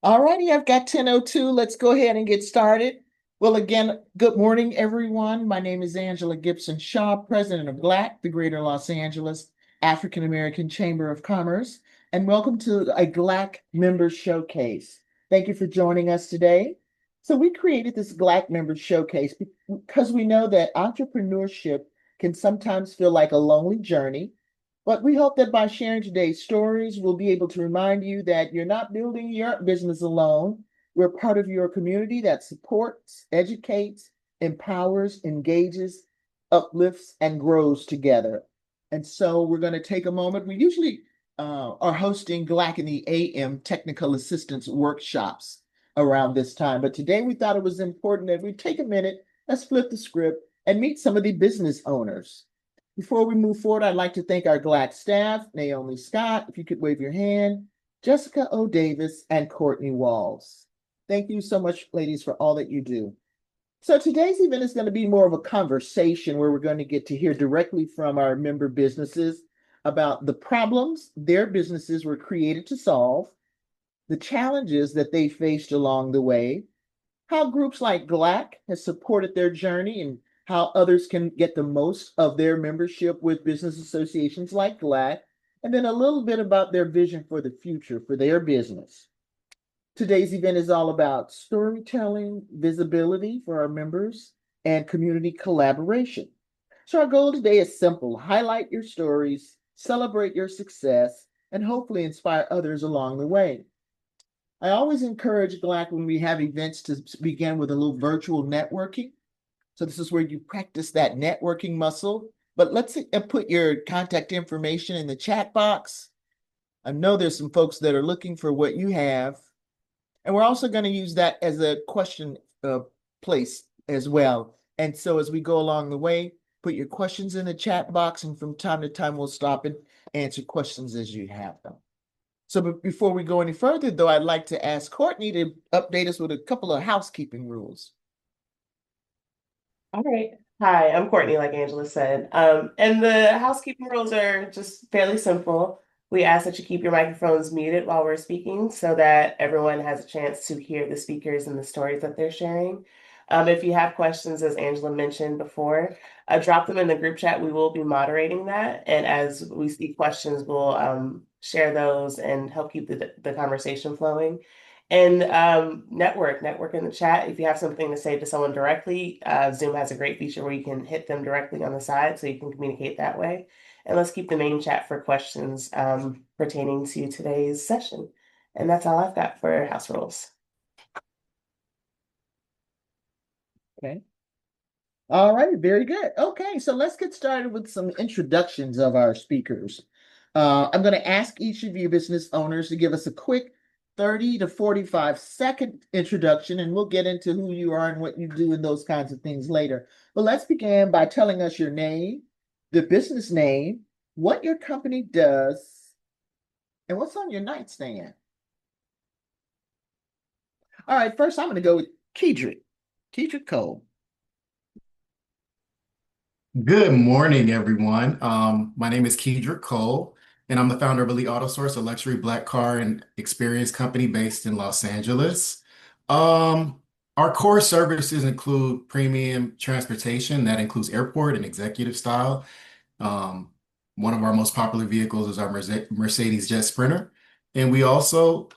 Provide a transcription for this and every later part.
All righty, I've got 10:02. Let's go ahead and get started. Well, again, good morning, everyone. My name is Angela Gibson Shaw, President of GLAAACC, the Greater Los Angeles African American Chamber of Commerce, and welcome to a GLAAACC Member Showcase. Thank you for joining us today. So we created this GLAAACC Member Showcase because we know that entrepreneurship can sometimes feel like a lonely journey, but we hope that by sharing today's stories, we'll be able to remind you that you're not building your business alone. We're part of your community that supports, educates, empowers, engages, uplifts, and grows together. And so we're going to take a moment. We usually are hosting GLAAACC in the AM technical assistance workshops around this time. But today we thought it was important that we take a minute, let's flip the script, and meet some of the business owners. Before we move forward, I'd like to thank our GLAAD staff, Naomi Scott, if you could wave your hand, Jessica O. Davis, and Courtney Walls. Thank you so much, ladies, for all that you do. So today's event is going to be more of a conversation where we're going to get to hear directly from our member businesses about the problems their businesses were created to solve, the challenges that they faced along the way, how groups like GLAAACC has supported their journey, and how others can get the most of their membership with business associations like GLAAACC, and then a little bit about their vision for the future for their business. Today's event is all about storytelling, visibility for our members, and community collaboration. So our goal today is simple: highlight your stories, celebrate your success, and hopefully inspire others along the way. I always encourage GLAAACC when we have events to begin with a little virtual networking. So this is where you practice that networking muscle. But let's put your contact information in the chat box. I know there's some folks that are looking for what you have. And we're also going to use that as a question place as well. And so as we go along the way, put your questions in the chat box, and from time to time, we'll stop and answer questions as you have them. So before we go any further, though, I'd like to ask Courtney to update us with a couple of housekeeping rules. All right. Hi, I'm Courtney, like Angela said. And the housekeeping rules are just fairly simple. We ask that you keep your microphones muted while we're speaking so that everyone has a chance to hear the speakers and the stories that they're sharing. If you have questions, as Angela mentioned before, drop them in the group chat. We will be moderating that. And as we see questions, we'll share those and help keep the conversation flowing. And network in the chat. If you have something to say to someone directly, Zoom has a great feature where you can hit them directly on the side so you can communicate that way. And let's keep the main chat for questions pertaining to today's session. And that's all I've got for house rules. Okay. All right, very good. Okay, so let's get started with some introductions of our speakers. I'm going to ask each of you business owners to give us a quick 30 to 45-second introduction, and we'll get into who you are and what you do and those kinds of things later. But let's begin by telling us your name, the business name, what your company does, and what's on your nightstand. All right, first I'm going to go with Kedrick Cole. Good morning, everyone. My name is Kedrick Cole, and I'm the founder of Elite Auto Source, a luxury black car and experience company based in Los Angeles. Our core services include premium transportation, that includes airport and executive style. Um, One of our most popular vehicles is our Mercedes Jet Sprinter, and we also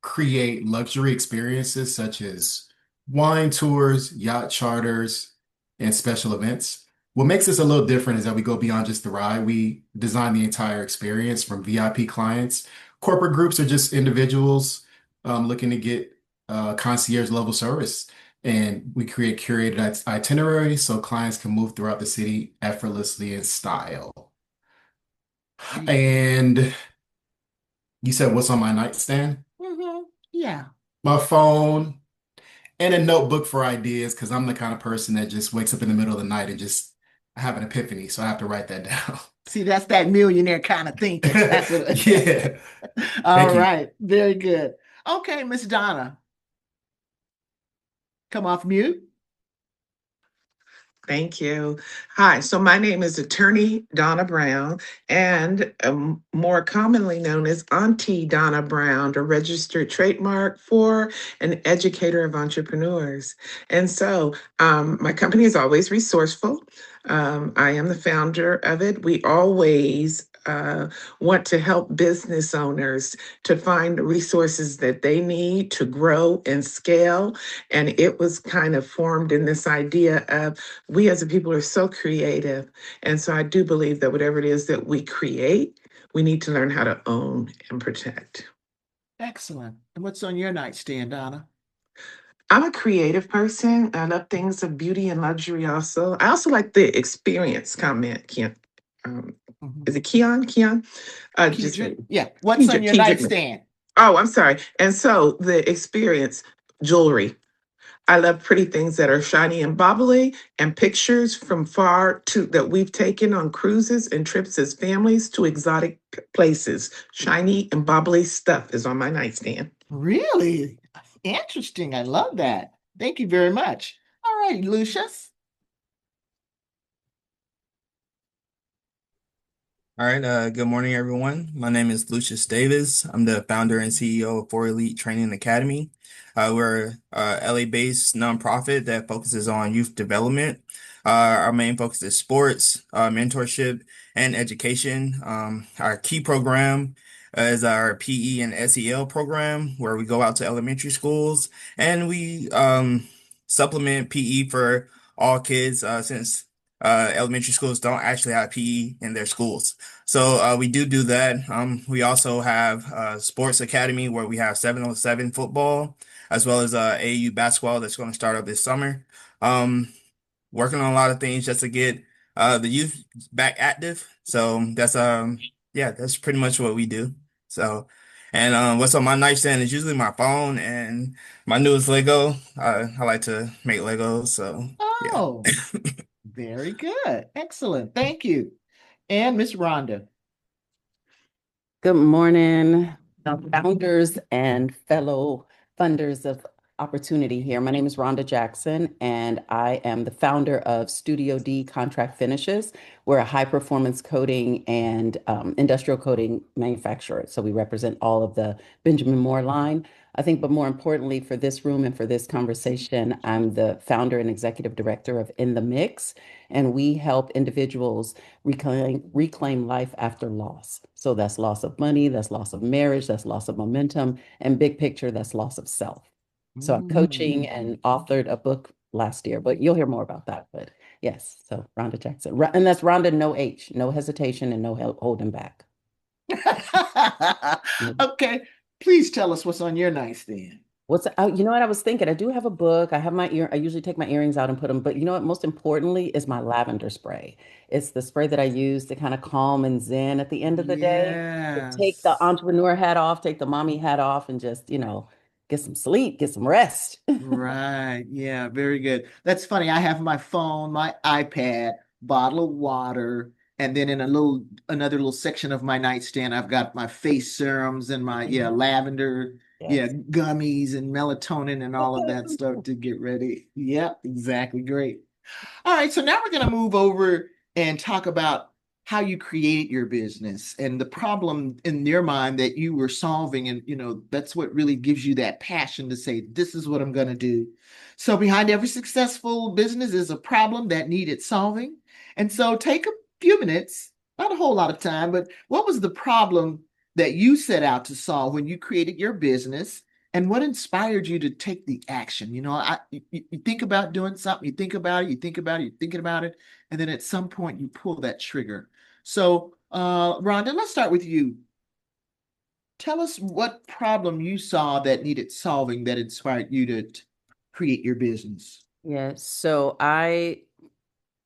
create luxury experiences such as wine tours, yacht charters, and special events. What makes us a little different is that we go beyond just the ride. We design the entire experience from VIP clients. Corporate groups are just individuals looking to get concierge level service. And we create curated itineraries so clients can move throughout the city effortlessly in style. And you said, what's on my nightstand? Yeah. My phone, and a notebook for ideas because I'm the kind of person that just wakes up in the middle of the night and just have an epiphany. So I have to write that down. See, that's that millionaire kind of thinking. That's what. Yeah. All Thank you. right. Very good. Okay, Miss Donna, come off mute. Thank you. Hi, so my name is Attorney Donna Brown, and more commonly known as Auntie Donna Brown, a registered trademark for an educator of entrepreneurs. And so my company is always resourceful. I am the founder of it. We always want to help business owners to find the resources that they need to grow and scale. And it was kind of formed in this idea of we as a people are so creative. And so I do believe that whatever it is that we create, we need to learn how to own and protect. Excellent. And what's on your nightstand, Donna? I'm a creative person. I love things of beauty and luxury also. I also like the experience comment, Keon. Is it Keon? Keon? Just Kedrick? Yeah. What's on your Kedrick. nightstand? Oh, I'm sorry. And so the experience, jewelry. I love pretty things that are shiny and bobbly, and pictures from far to that we've taken on cruises and trips as families to exotic places. Shiny and bobbly stuff is on my nightstand. Really? Interesting. I love that. Thank you very much. All right, Lucius. All right, good morning, everyone. My name is Lucius Davis. I'm the founder and CEO of 4Elite Training Academy. We're a LA-based nonprofit that focuses on youth development. Our main focus is sports, mentorship, and education. Our key program is our PE and SEL program, where we go out to elementary schools and we supplement PE for all kids, since elementary schools don't actually have PE in their schools. So we do that. We also have sports academy where we have 7-on-7 football, as well as AAU basketball that's going to start up this summer. Um, Working on a lot of things just to get the youth back active. So that's pretty much what we do. So, and what's on my nightstand is usually my phone and my newest Lego. I like to make Legos, so yeah. Oh, very good. Excellent. Thank you. And Miss Rhonda. Good morning, founders and fellow funders of opportunity here. My name is Rhonda Jackson, and I am the founder of Studio D Contract Finishes. We're a high performance coating and industrial coating manufacturer. So we represent all of the Benjamin Moore line. I think, but more importantly for this room and for this conversation, I'm the founder and executive director of In the Mix, and we help individuals reclaim life after loss. So that's loss of money, that's loss of marriage, that's loss of momentum, and big picture, that's loss of self. So I'm coaching and authored a book last year, but you'll hear more about that. But yes, so Rhonda Jackson. And that's Rhonda, no H, no hesitation and no holding back. Okay, please tell us what's on your nightstand. You know what I was thinking? I do have a book. I have I usually take my earrings out and put them, but you know what? Most importantly is my lavender spray. It's the spray that I use to kind of calm and zen at the end of the day. To take the Yes. entrepreneur hat off, take the mommy hat off, and just, get some sleep, get some rest. Right. Yeah, very good. That's funny. I have my phone, my iPad, bottle of water, and then in another little section of my nightstand, I've got my face serums and my lavender, Yes. gummies and melatonin and all of that stuff to get ready. Yep, exactly. Great. All right, so now we're going to move over and talk about how you create your business and the problem in your mind that you were solving. And, that's what really gives you that passion to say, this is what I'm going to do. So, behind every successful business is a problem that needed solving. And so, take a few minutes, not a whole lot of time, but what was the problem that you set out to solve when you created your business? And what inspired you to take the action? You think about doing something, you think about it, you think about it, you're thinking about it, and then at some point you pull that trigger. So, Rhonda, let's start with you. Tell us what problem you saw that needed solving that inspired you to create your business. Yeah, so I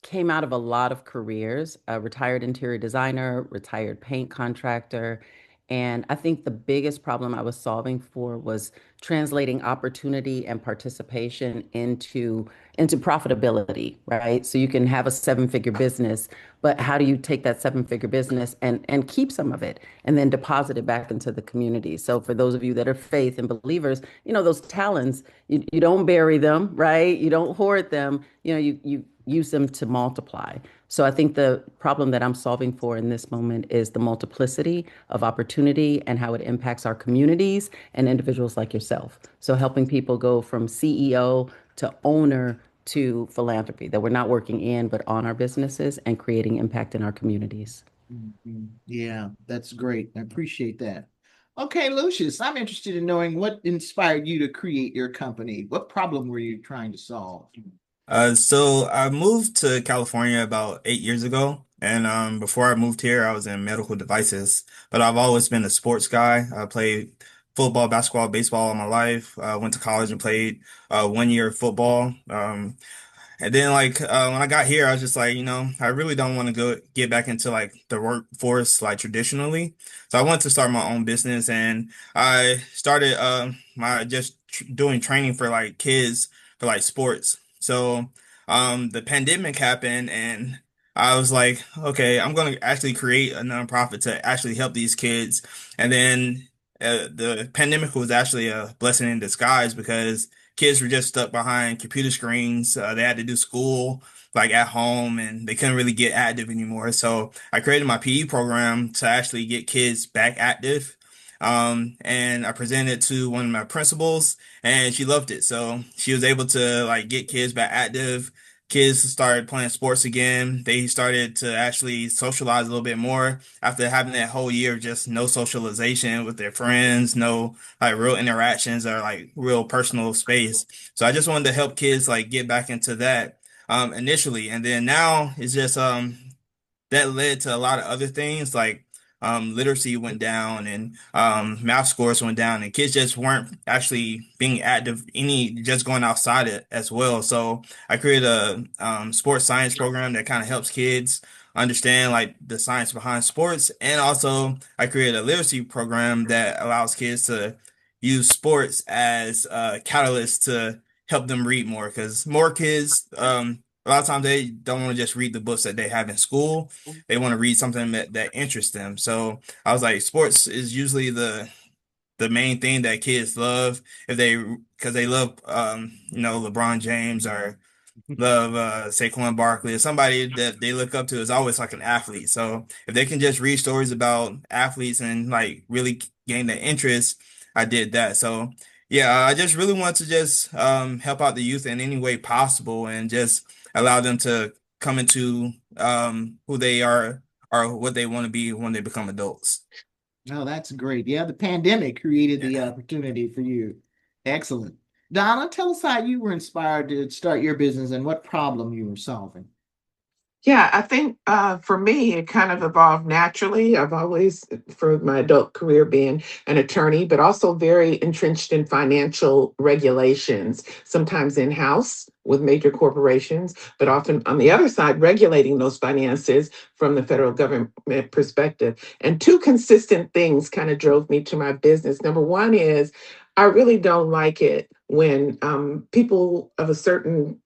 came out of a lot of careers, a retired interior designer, retired paint contractor. And I think the biggest problem I was solving for was translating opportunity and participation into profitability, right? So you can have a seven-figure business, but how do you take that seven-figure business and keep some of it and then deposit it back into the community? So for those of you that are faith and believers, those talents, you don't bury them, right? You don't hoard them. You use them to multiply. So I think the problem that I'm solving for in this moment is the multiplicity of opportunity and how it impacts our communities and individuals like yourself. So helping people go from CEO to owner to philanthropy, that we're not working in, but on our businesses and creating impact in our communities. Yeah, that's great. I appreciate that. Okay, Lucius, I'm interested in knowing what inspired you to create your company. What problem were you trying to solve? So I moved to California about 8 years ago, and before I moved here, I was in medical devices. But I've always been a sports guy. I played football, basketball, baseball all my life. I went to college and played 1 year of football. And then when I got here, I was just like, I really don't want to go get back into like the workforce like traditionally. So I wanted to start my own business, and I started my just tr doing training for like kids for like sports. So the pandemic happened, and I was like, okay, I'm going to actually create a nonprofit to actually help these kids. And then the pandemic was actually a blessing in disguise because kids were just stuck behind computer screens. They had to do school like at home, and they couldn't really get active anymore. So I created my PE program to actually get kids back active. And I presented it to one of my principals, and she loved it. So she was able to like get kids back active. Kids started playing sports again. They started to actually socialize a little bit more after having that whole year of just no socialization with their friends, no like real interactions or like real personal space. So I just wanted to help kids like get back into that initially. And then now it's just that led to a lot of other things like literacy went down, and math scores went down, and kids just weren't actually being active any just going outside it as well. So I created a sports science program that kind of helps kids understand like the science behind sports, and also I created a literacy program that allows kids to use sports as a catalyst to help them read more, because more kids a lot of times they don't want to just read the books that they have in school. They want to read something that interests them. So I was like, sports is usually the main thing that kids love if they because they love LeBron James or love Saquon Barkley or somebody that they look up to is always like an athlete. So if they can just read stories about athletes and like really gain their interest, I did that. So yeah, I just really want to just help out the youth in any way possible and just allow them to come into who they are or what they want to be when they become adults. Oh, that's great. Yeah, the pandemic created the Yeah. opportunity for you. Excellent. Donna, tell us how you were inspired to start your business and what problem you were solving. Yeah, I think for me, it kind of evolved naturally. I've always, for my adult career, been an attorney, but also very entrenched in financial regulations, sometimes in house with major corporations, but often on the other side, regulating those finances from the federal government perspective. And two consistent things kind of drove me to my business. Number one is I really don't like it when people of a certain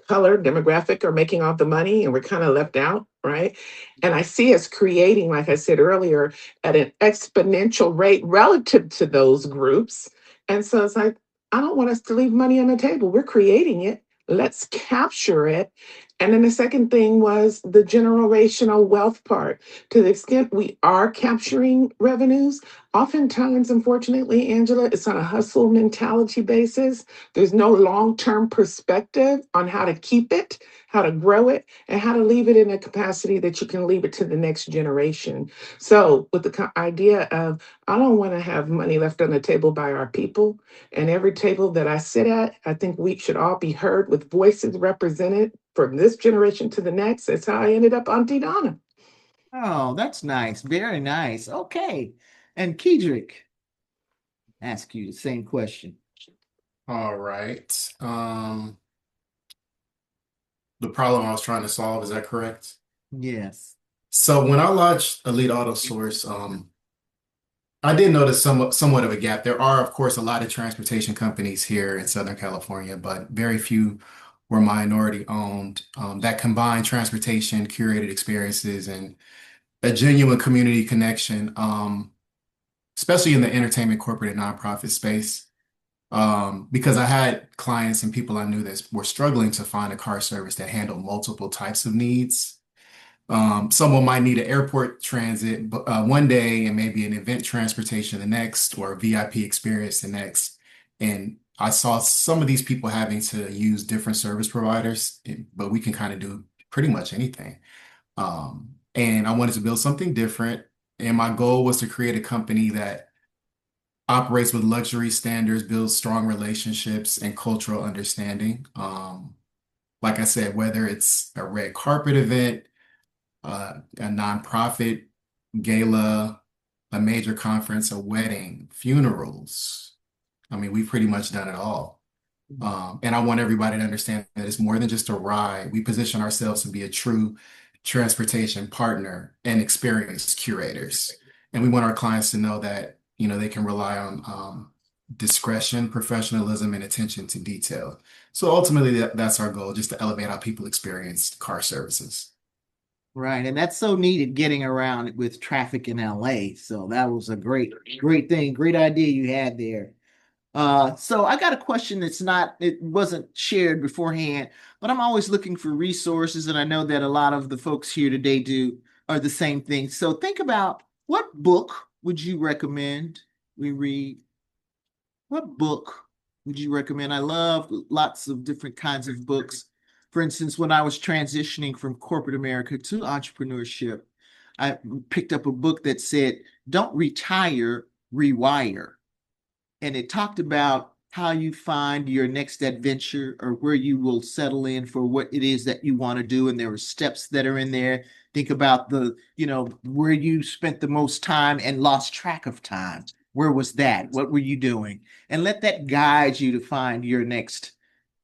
color demographic are making all the money and we're kind of left out, right? And I see us creating, like I said earlier, at an exponential rate relative to those groups. And so it's like, I don't want us to leave money on the table. We're creating it. Let's capture it. And then the second thing was the generational wealth part. To the extent we are capturing revenues, oftentimes, unfortunately, Angela, it's on a hustle mentality basis. There's no long-term perspective on how to keep it, how to grow it, and how to leave it in a capacity that you can leave it to the next generation. So, with the idea of, I don't want to have money left on the table by our people, and every table that I sit at, I think we should all be heard with voices represented from this generation to the next. That's how I ended up Auntie Donna. Oh, that's nice. Very nice. Okay. And Kedrick, ask you the same question. All right. The problem I was trying to solve, is that correct? Yes. So when I launched Elite Auto Source, I did notice somewhat of a gap. There are, of course, a lot of transportation companies here in Southern California, but very few were minority owned that combine transportation, curated experiences, and a genuine community connection, especially in the entertainment, corporate, and nonprofit space. because I had clients and people I knew that were struggling to find a car service that handled multiple types of needs. Someone might need an airport transit one day and maybe an event transportation the next, or a VIP experience the next. And I saw some of these people having to use different service providers, but we can kind of do pretty much anything. And I wanted to build something different. And my goal was to create a company that operates with luxury standards, builds strong relationships and cultural understanding. Like I said, whether it's a red carpet event, a nonprofit gala, a major conference, a wedding, funerals. I mean, we've pretty much done it all. And I want everybody to understand that it's more than just a ride. We position ourselves to be a true transportation partner and experience curators. And we want our clients to know that, they can rely on discretion, professionalism, and attention to detail. So ultimately, that's our goal, just to elevate how people experience car services. Right, and that's so needed getting around with traffic in LA. So that was a great thing, great idea you had there. So I got a question it wasn't shared beforehand, but I'm always looking for resources, and I know that a lot of the folks here today are the same thing. So think about, what book would you recommend we read? What book would you recommend? I love lots of different kinds of books. For instance, when I was transitioning from corporate America to entrepreneurship, I picked up a book that said, "Don't retire, rewire." And it talked about how you find your next adventure, or where you will settle in for what it is that you want to do. And there are steps that are in there. Think about where you spent the most time and lost track of time. Where was that? What were you doing? And let that guide you to find your next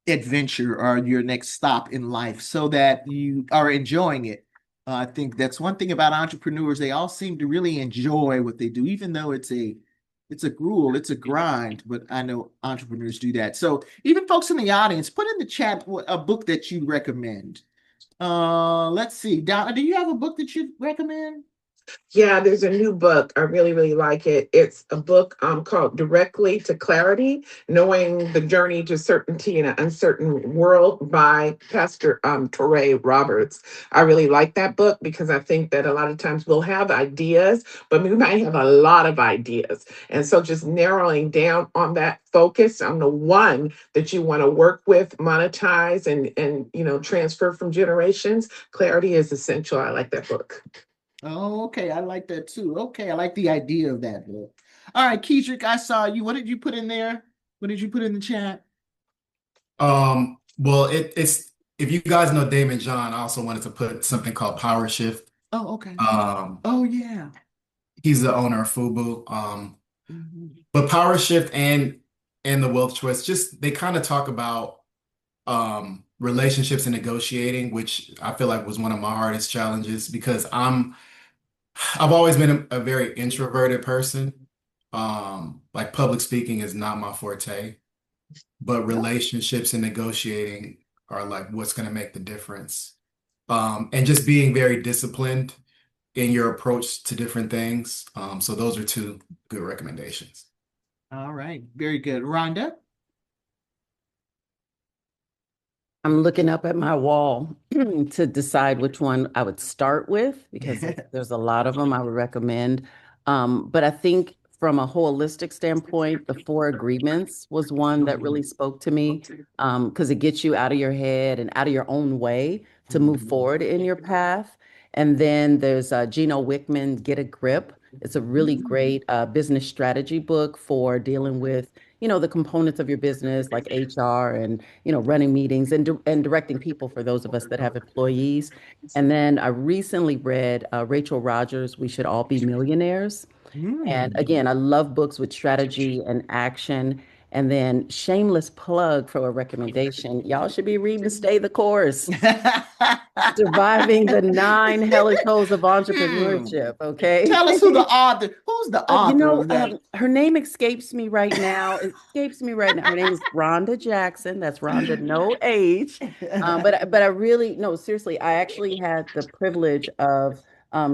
adventure or your next stop in life, so that you are enjoying it. I think that's one thing about entrepreneurs. They all seem to really enjoy what they do, even though it's a gruel, it's a grind, but I know entrepreneurs do that. So even folks in the audience, put in the chat a book that you recommend. Let's see. Donna, do you have a book that you recommend? Yeah, there's a new book. I really, really like it. It's a book called Directly to Clarity, Knowing the Journey to Certainty in an Uncertain World by Pastor Torrey Roberts. I really like that book because I think that a lot of times we'll have ideas, but we might have a lot of ideas. And so just narrowing down on that focus on the one that you want to work with, monetize, and transfer from generations, clarity is essential. I like that book. Oh, okay. I like that too. Okay. I like the idea of that book. All right, Kedrick, I saw you. What did you put in there? What did you put in the chat? Well, it's if you guys know Damon John, I also wanted to put something called Power Shift. Oh, okay. Um, Oh, yeah. he's the owner of FUBU. But Power Shift and the Wealth Choice, just they kind of talk about relationships and negotiating, which I feel like was one of my hardest challenges, because I've always been a very introverted person. Like public speaking is not my forte, but relationships and negotiating are like what's going to make the difference. And just being very disciplined in your approach to different things. So those are two good recommendations. All right. Very good. Rhonda? I'm looking up at my wall to decide which one I would start with, because there's a lot of them I would recommend. But I think from a holistic standpoint, the Four Agreements was one that really spoke to me, because it gets you out of your head and out of your own way to move forward in your path. And then there's Gino Wickman, Get a Grip. It's a really great business strategy book for dealing with, the components of your business like HR and, running meetings and directing people for those of us that have employees. And then I recently read Rachel Rogers, We Should All Be Millionaires. And again, I love books with strategy and action. And then shameless plug for a recommendation. Y'all should be reading Stay the Course. Surviving the 9 hellish holes of entrepreneurship. Okay. Tell us who's the author of that? Her name escapes me right now. Her name is Rhonda Jackson. That's Rhonda, no age. But I really, no, seriously, I actually had the privilege of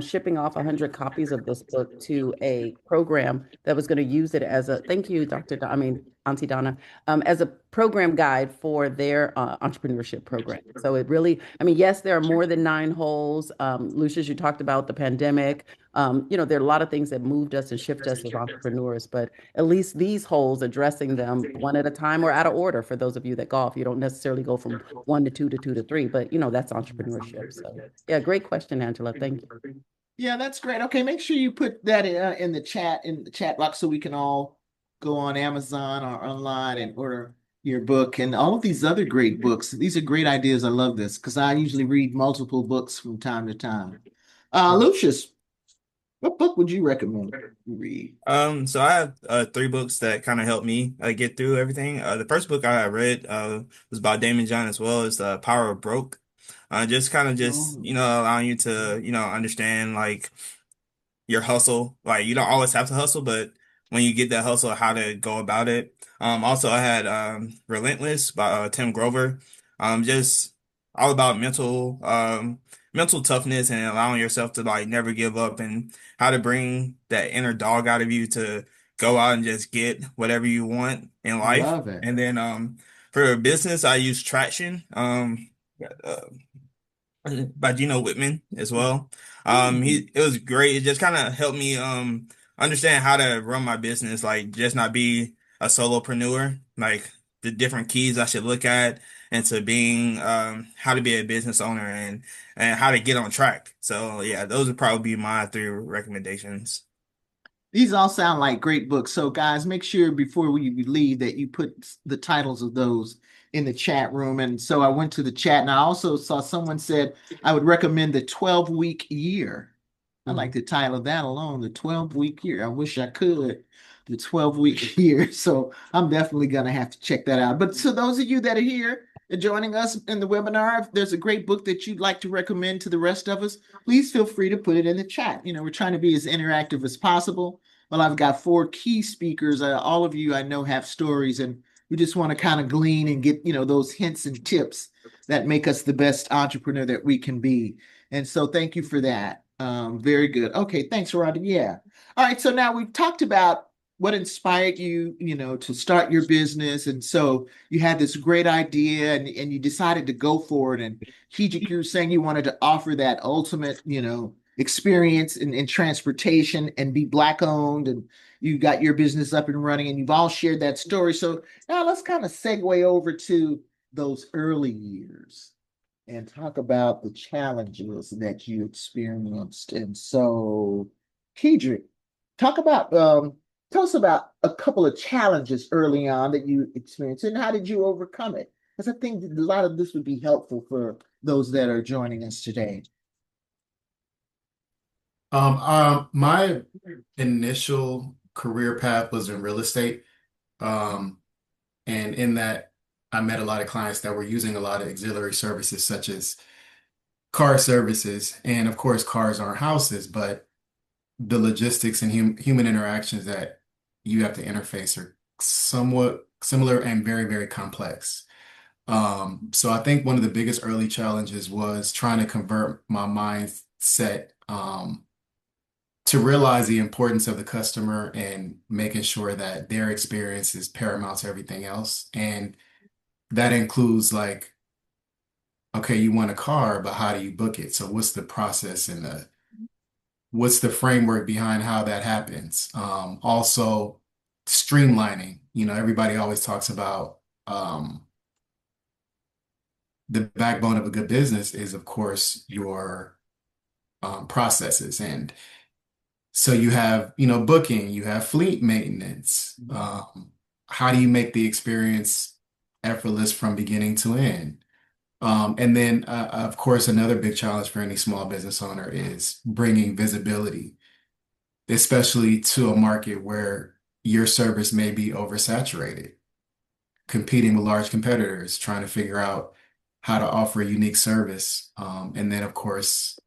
shipping off 100 copies of this book to a program that was going to use it as thank you, Dr. Auntie Donna, as a program guide for their entrepreneurship program. So it really, I mean, yes, there are more than 9 holes. Lucius, you talked about the pandemic. There are a lot of things that moved us and shifted us as entrepreneurs, but at least these holes, addressing them one at a time or out of order. For those of you that golf, you don't necessarily go from 1 to 2 to 2 to 3, but that's entrepreneurship. So yeah, great question, Angela. Thank you. Yeah, that's great. Okay, make sure you put that in the chat box so we can all go on Amazon or online and order your book and all of these other great books. These are great ideas. I love this because I usually read multiple books from time to time. Lucius, what book would you recommend you read? So I have 3 books that kind of helped me get through everything. The first book I read was by Damon John as well. It's The Power of Broke. Just kind of just Oh, allowing you to understand like your hustle. Like you don't always have to hustle, but when you get that hustle, how to go about it. Also I had Relentless by Tim Grover. Just all about mental toughness and allowing yourself to like never give up and how to bring that inner dog out of you to go out and just get whatever you want in life. love it. And then for business, I use Traction. Uh, by Gino Whitman as well. It was great. It just kind of helped me understand how to run my business, like just not be a solopreneur, like the different keys I should look at into being how to be a business owner and how to get on track. So yeah, those would probably be my 3 recommendations. These all sound like great books. So, guys, make sure before we leave that you put the titles of those in the chat room. And so I went to the chat and I also saw someone said I would recommend the 12-week year. I like the title of that alone, the 12-week year. I wish I could, the 12-week year. So I'm definitely going to have to check that out. But so those of you that are here and joining us in the webinar, if there's a great book that you'd like to recommend to the rest of us, please feel free to put it in the chat. We're trying to be as interactive as possible. Well, I've got 4 key speakers. All of you I know have stories, and we just want to kind of glean and get, those hints and tips that make us the best entrepreneur that we can be. And so thank you for that. Very good. Okay, thanks, Rhonda. Yeah. All right, so now we've talked about what inspired you, to start your business. And so you had this great idea and you decided to go for it. And Kijik, you were saying you wanted to offer that ultimate, experience in transportation and be Black owned, and you got your business up and running, and you've all shared that story. So now let's kind of segue over to those early years and talk about the challenges that you experienced. And so, Kedrick, tell us about a couple of challenges early on that you experienced and how did you overcome it? Because I think a lot of this would be helpful for those that are joining us today. My initial career path was in real estate. And in that, I met a lot of clients that were using a lot of auxiliary services, such as car services. And of course, cars aren't houses, but the logistics and human interactions that you have to interface are somewhat similar and very, very complex. So I think one of the biggest early challenges was trying to convert my mindset, to realize the importance of the customer and making sure that their experience is paramount to everything else. And that includes like, okay, you want a car, but how do you book it? So what's the process and what's the framework behind how that happens? Also streamlining, everybody always talks about the backbone of a good business is, of course, your processes. And so you have, booking, you have fleet maintenance. How do you make the experience effortless from beginning to end? And then, of course, another big challenge for any small business owner is bringing visibility, especially to a market where your service may be oversaturated, competing with large competitors, trying to figure out how to offer a unique service. And then, of course,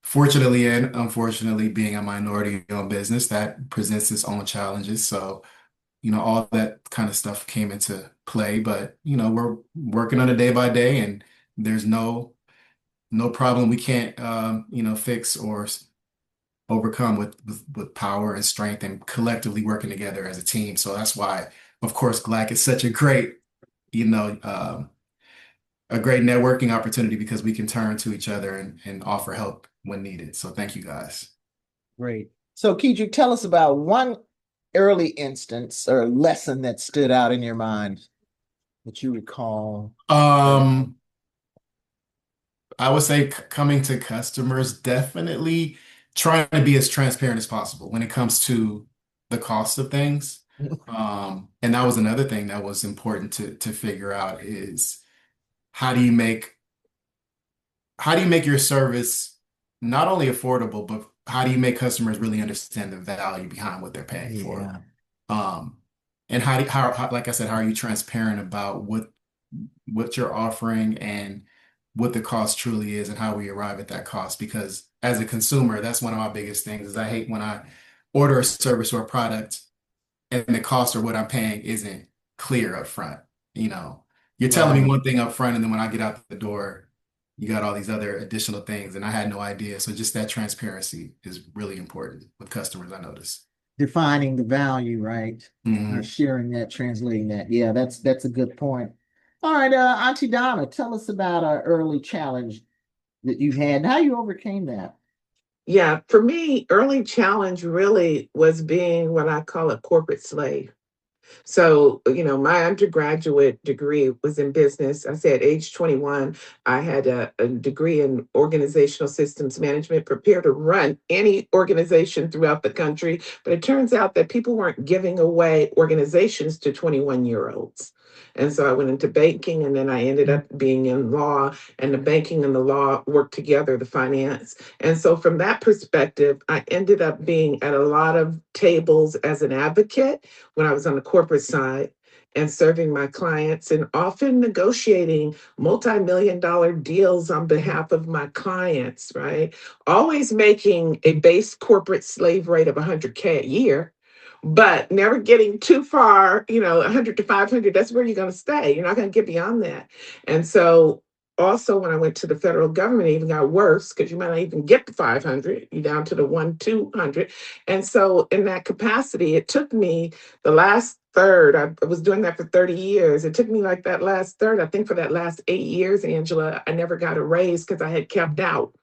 fortunately and unfortunately, being a minority-owned business, that presents its own challenges. So, all that kind of stuff came into play, but, we're working on it day by day, and there's no problem we can't, fix or overcome with power and strength and collectively working together as a team. So that's why of course, GLAAACC is such a great, you know, a great networking opportunity because we can turn to each other and offer help when needed. So thank you guys. Great. So, Keidrick, tell us about one early instance or lesson that stood out in your mind that you recall. I would say coming to customers, definitely trying to be as transparent as possible when it comes to the cost of things. And that was another thing that was important to figure out is how do you make your service not only affordable, but how do you make customers really understand the value behind what they're paying for? Yeah. And like I said, how are you transparent about what you're offering and what the cost truly is and how we arrive at that cost? Because as a consumer, that's one of my biggest things is I hate when I order a service or a product and the cost or what I'm paying isn't clear up front. You know, you're telling me Right. one thing up front, and then when I get out the door, you got all these other additional things, and I had no idea. So just that transparency is really important with customers, I notice. Defining the value, right? Or sharing that, translating that. Yeah, that's a good point. All right, Auntie Donna, tell us about our early challenge that you had and how you overcame that. Yeah, for me, early challenge really was being what I call a corporate slave. So, my undergraduate degree was in business. I said age 21, I had a degree in organizational systems management, prepared to run any organization throughout the country. But it turns out that people weren't giving away organizations to 21-year-olds. And so I went into banking, and then I ended up being in law, and the banking and the law worked together, the finance. And so from that perspective, I ended up being at a lot of tables as an advocate when I was on the corporate side and serving my clients and often negotiating multi-million-dollar deals on behalf of my clients, right? Always making a base corporate slave rate of 100K a year, but never getting too far, 100 to 500, that's where you're going to stay. You're not going to get beyond that. And so also when I went to the federal government, it even got worse because you might not even get to 500, you're down to the 200. And so in that capacity, it took me the last third, I was doing that for 30 years. It took me like that last third, I think for that last 8 years, Angela, I never got a raise because I had kept out.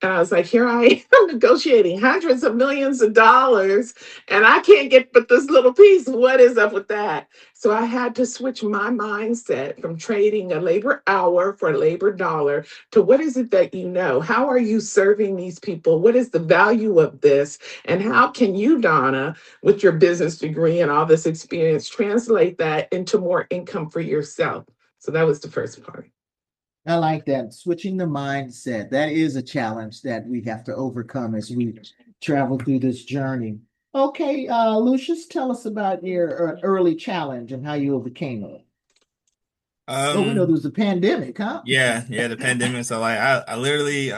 And I was like, here I am negotiating hundreds of millions of dollars, and I can't get but this little piece. What is up with that? So I had to switch my mindset from trading a labor hour for a labor dollar to what is it that you know? How are you serving these people? What is the value of this? And how can you, Donna, with your business degree and all this experience, translate that into more income for yourself? So that was the first part. I like that. Switching the mindset. That is a challenge that we have to overcome as we travel through this journey. Okay, Lucius, tell us about your early challenge and how you overcame it. Oh, we know there was a pandemic, huh? Yeah, the pandemic. So like I literally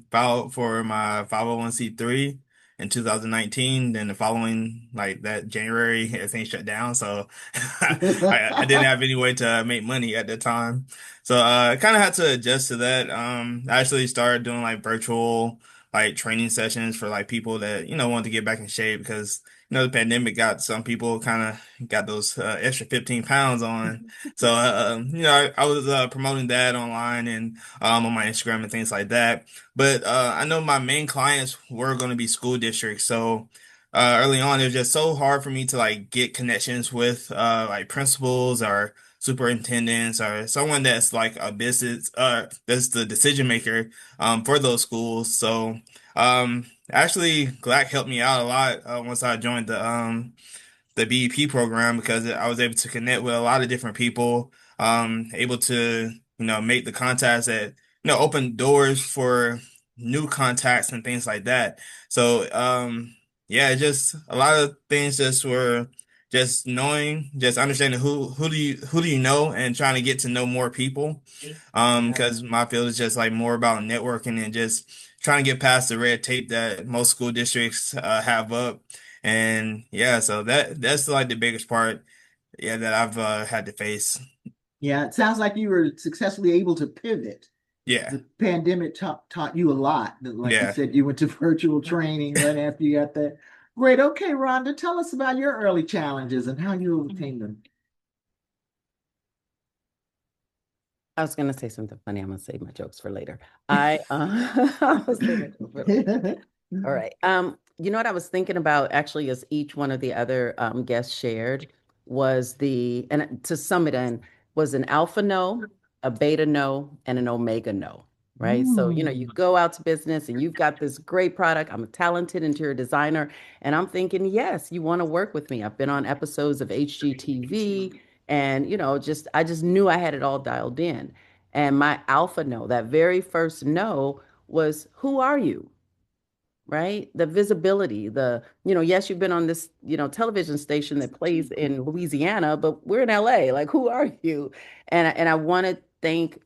filed for my 501(c)(3) in 2019. Then the following like that January, everything shut down. So I didn't have any way to make money at the time. So I kind of had to adjust to that. I actually started doing like virtual like training sessions for like people that, wanted to get back in shape because the pandemic got some people kind of got those extra 15 pounds on. So, I was promoting that online and on my Instagram and things like that. But I know my main clients were going to be school districts. So early on, it was just so hard for me to like get connections with like principals or superintendents or someone that's like a business, that's the decision maker for those schools. So actually, GLAAACC helped me out a lot once I joined the BEP program because I was able to connect with a lot of different people, able to, make the contacts that, open doors for new contacts and things like that. So, yeah, just a lot of things just were just knowing, just understanding who do you know and trying to get to know more people. Because my field is just like more about networking and just trying to get past the red tape that most school districts have up. And yeah, so that's like the biggest part, yeah, that I've had to face. Yeah, it sounds like you were successfully able to pivot. Yeah, The pandemic taught you a lot. Like you yeah, said, you went to virtual training right after you got that. Great. Okay, Rhonda, tell us about your early challenges and how you overcame them. I was going to say something funny. I'm going to save my jokes for later. I'll save my jokes for later. All right. You know what I was thinking about actually, as each one of the other guests shared, was and to sum it in, was an alpha no, a beta no, and an omega no, right? So, you go out to business and you've got this great product. I'm a talented interior designer, and I'm thinking, yes, you want to work with me. I've been on episodes of HGTV, and I just knew I had it all dialed in. And my alpha no, that very first no was, who are you? Right? The visibility, yes, you've been on this, television station that plays in Louisiana, but we're in LA. Like, who are you? And I want to thank,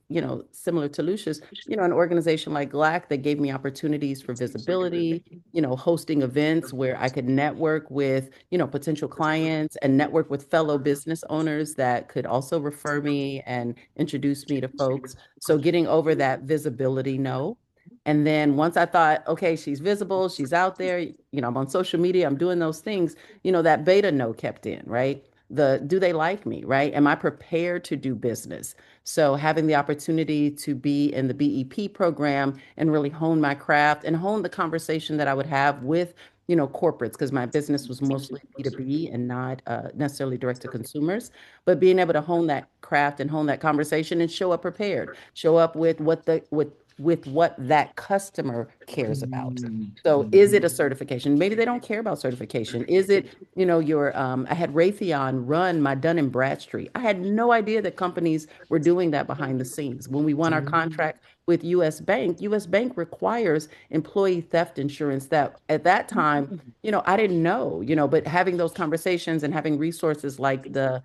similar to Lucius, an organization like GLAAACC that gave me opportunities for visibility, hosting events where I could network with, potential clients and network with fellow business owners that could also refer me and introduce me to folks. So getting over that visibility no. And then once I thought, okay, she's visible, she's out there, I'm on social media, I'm doing those things, that beta no kept in, right? Do they like me, right? Am I prepared to do business? So having the opportunity to be in the BEP program and really hone my craft and hone the conversation that I would have with, corporates, because my business was mostly B2B and not necessarily direct to consumers, but being able to hone that craft and hone that conversation and show up prepared, show up with what that customer cares about. So is it a certification? Maybe they don't care about certification. Is it, I had Raytheon run my Dun and Bradstreet. I had no idea that companies were doing that behind the scenes. When we won our contract with US Bank requires employee theft insurance that at that time, I didn't know, but having those conversations and having resources like the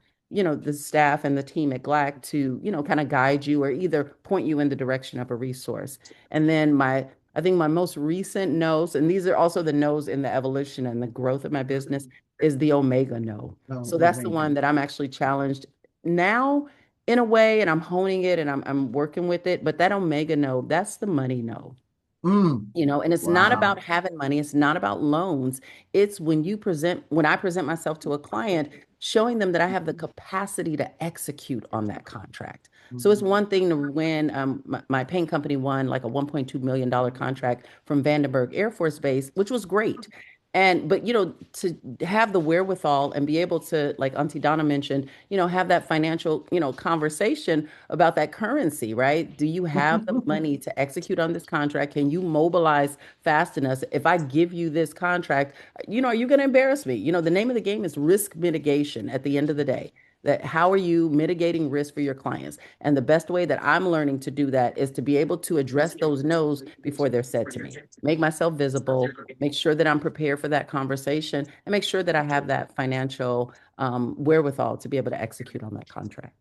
staff and the team at GLAAACC to, kind of guide you or either point you in the direction of a resource. And then I think my most recent no's, and these are also the no's in the evolution and the growth of my business, is the omega no. So that's the one that I'm actually challenged now in a way, and I'm honing it and I'm working with it. But that omega no, that's the money no. And it's not about having money. It's not about loans. It's when I present myself to a client, showing them that I have the capacity to execute on that contract. So it's one thing to win, my paint company won like a $1.2 million contract from Vandenberg Air Force Base, which was great. But to have the wherewithal and be able to, like Auntie Donna mentioned, have that financial, conversation about that currency, right? Do you have the money to execute on this contract? Can you mobilize fast enough? If I give you this contract, are you going to embarrass me? The name of the game is risk mitigation at the end of the day. That how are you mitigating risk for your clients? And the best way that I'm learning to do that is to be able to address those no's before they're said to me. Make myself visible, make sure that I'm prepared for that conversation, and make sure that I have that financial wherewithal to be able to execute on that contract.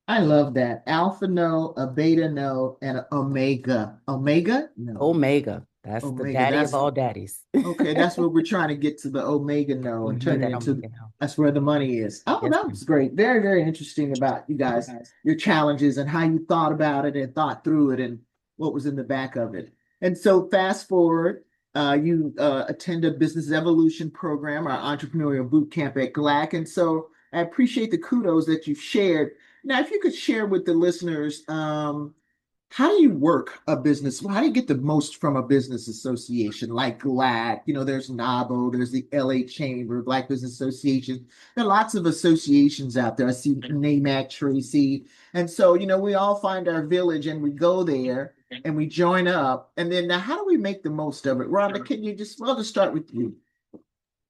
I love that. Alpha no, a beta no, and an omega. Omega? No. Omega. That's the daddy of all daddies. Okay, that's what we're trying to get to, the omega no, and turn it into, that's where the money is. Oh, that was great. Very, very interesting about you guys, your challenges and how you thought about it and thought through it and what was in the back of it. And so fast forward, you attend a business evolution program, our entrepreneurial boot camp at GLAAACC. And so I appreciate the kudos that you've shared. Now, if you could share with the listeners, how do you work a business? How do you get the most from a business association like GLAACC? There's NABO, there's the LA Chamber, Black Business Association. There are lots of associations out there. I see NAMAC, Tracy. And so, we all find our village and we go there and we join up. And then now, how do we make the most of it? Rhonda, I'll just start with you.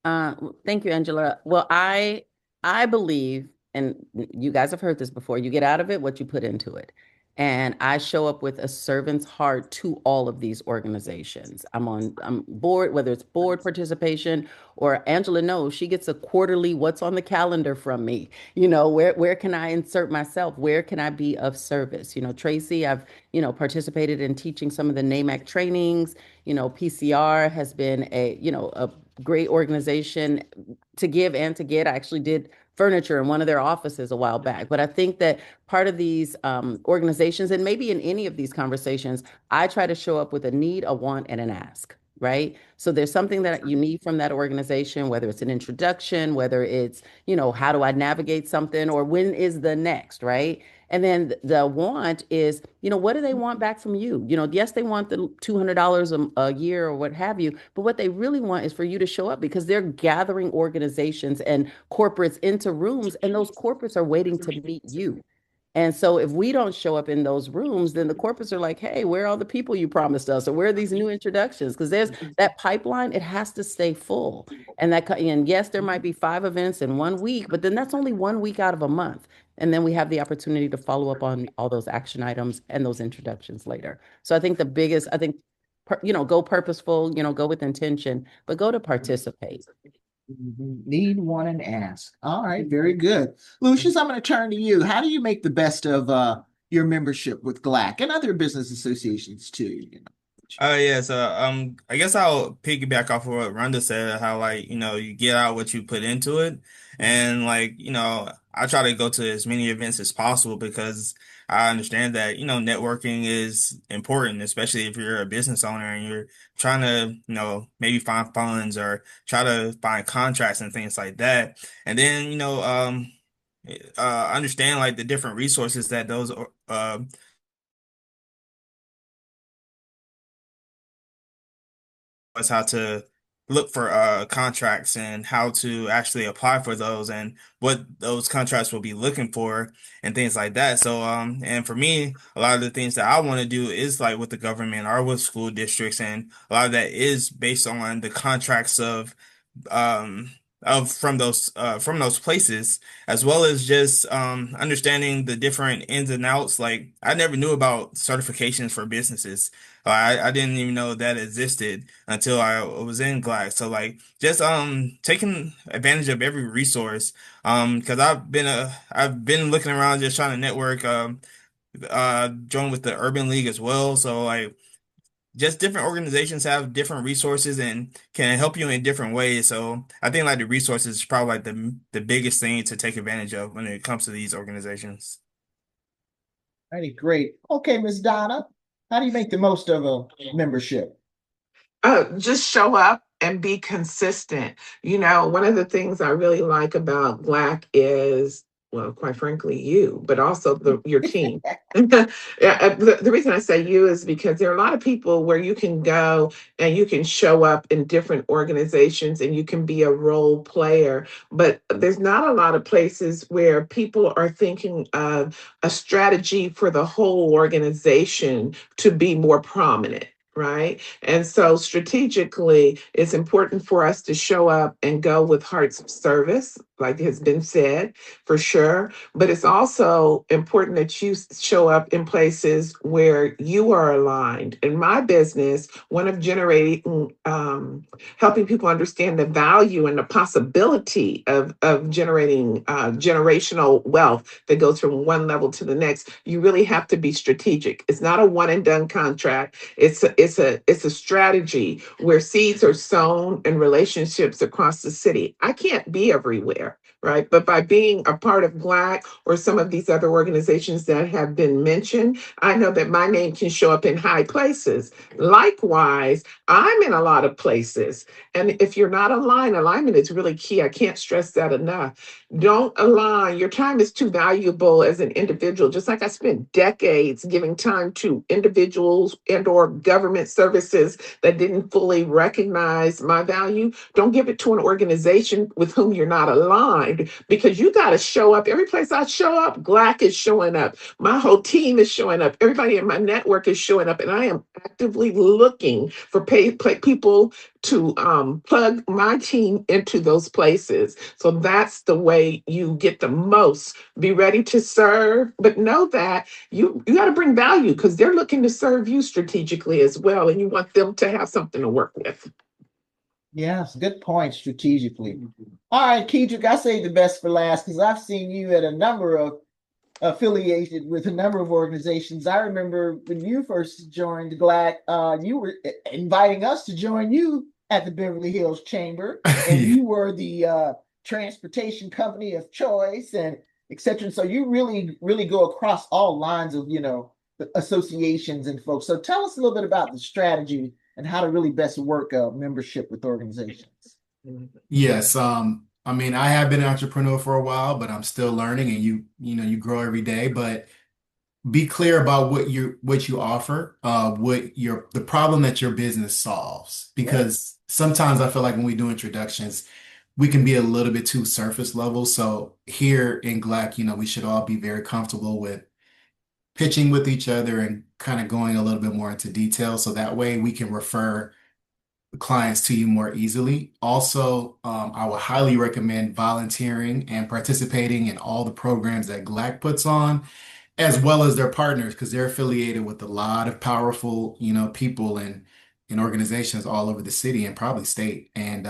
Thank you, Angela. Well, I believe, and you guys have heard this before, you get out of it what you put into it. And I show up with a servant's heart to all of these organizations. I'm board, whether it's board participation or Angela knows she gets a quarterly what's on the calendar from me. Where can I insert myself? Where can I be of service? Tracy, I've, participated in teaching some of the NAMAC trainings. PCR has been a great organization to give and to get. I actually did furniture in one of their offices a while back. But I think that part of these organizations, and maybe in any of these conversations, I try to show up with a need, a want, and an ask. right? So there's something that you need from that organization, whether it's an introduction, whether it's, how do I navigate something, or when is the next, right? And then the want is, what do they want back from you? Yes, they want the $200 a year or what have you, but what they really want is for you to show up, because they're gathering organizations and corporates into rooms, and those corporates are waiting to meet you. And so if we don't show up in those rooms, then the corporates are like, hey, where are all the people you promised us? Or where are these new introductions? Because there's that pipeline, it has to stay full. And yes, there might be 5 events in 1 week, but then that's only 1 week out of a month. And then we have the opportunity to follow up on all those action items and those introductions later. So I think go purposeful, go with intention, but go to participate. Need, want, and ask. All right, very good. Lucius, I'm going to turn to you. How do you make the best of your membership with GLAAACC and other business associations too? Yeah, so I guess I'll piggyback off of what Rhonda said, how like, you get out what you put into it. And like, I try to go to as many events as possible because I understand that, networking is important, especially if you're a business owner and you're trying to, maybe find funds or try to find contracts and things like that. And then, understand like the different resources that those us how to look for contracts and how to actually apply for those and what those contracts will be looking for and things like that. So and for me, a lot of the things that I want to do is like with the government or with school districts, and a lot of that is based on the contracts um from those places, as well as just understanding the different ins and outs. Like I never knew about certifications for businesses. I didn't even know that existed until I was in GLAAACC. So like just taking advantage of every resource, because I've been looking around just trying to network, join with the Urban League as well. So like just different organizations have different resources and can help you in different ways. So I think like the resources is probably like the biggest thing to take advantage of when it comes to these organizations. Right, great. Okay, Miss Donna, how do you make the most of a membership? Just show up and be consistent. One of the things I really like about GLAAACC is, well, quite frankly, you, but also your team. Yeah, the reason I say you is because there are a lot of people where you can go and you can show up in different organizations and you can be a role player, but there's not a lot of places where people are thinking of a strategy for the whole organization to be more prominent. Right. And so strategically, it's important for us to show up and go with hearts of service, like has been said, for sure. But it's also important that you show up in places where you are aligned. In my business, one of helping people understand the value and the possibility of generating generational wealth that goes from one level to the next, you really have to be strategic. It's not a one and done contract. It's a strategy where seeds are sown and relationships across the city. I can't be everywhere, right? But by being a part of GLAAACC or some of these other organizations that have been mentioned, I know that my name can show up in high places. Likewise, I'm in a lot of places. And if you're not aligned, alignment is really key. I can't stress that enough. Don't align. Your time is too valuable as an individual. Just like I spent decades giving time to individuals and or government services that didn't fully recognize my value, don't give it to an organization with whom you're not aligned, because you got to show up. Every place I show up, GLAAACC is showing up. My whole team is showing up. Everybody in my network is showing up. And I am actively looking for people to plug my team into those places. So that's the way you get the most. Be ready to serve, but know that you got to bring value, because they're looking to serve you strategically as well, and you want them to have something to work with. Yes, good point strategically. All right, Kedrick, I say the best for last because I've seen you at a number of affiliated with a number of organizations. I remember when you first joined GLAAACC, you were inviting us to join you at the Beverly Hills Chamber, and you were the transportation company of choice and et cetera. And so you really, really go across all lines of, the associations and folks. So tell us a little bit about the strategy and how to really best work a membership with organizations. Yes, I mean, I have been an entrepreneur for a while, but I'm still learning, and you grow every day. But be clear about what you offer, what the problem that your business solves. Because sometimes I feel like when we do introductions, we can be a little bit too surface level. So here in GLAAACC, we should all be very comfortable with pitching with each other and kind of going a little bit more into detail. So that way we can refer clients to you more easily. Also, I would highly recommend volunteering and participating in all the programs that GLAAACC puts on, as well as their partners, because they're affiliated with a lot of powerful, people and organizations all over the city and probably state. And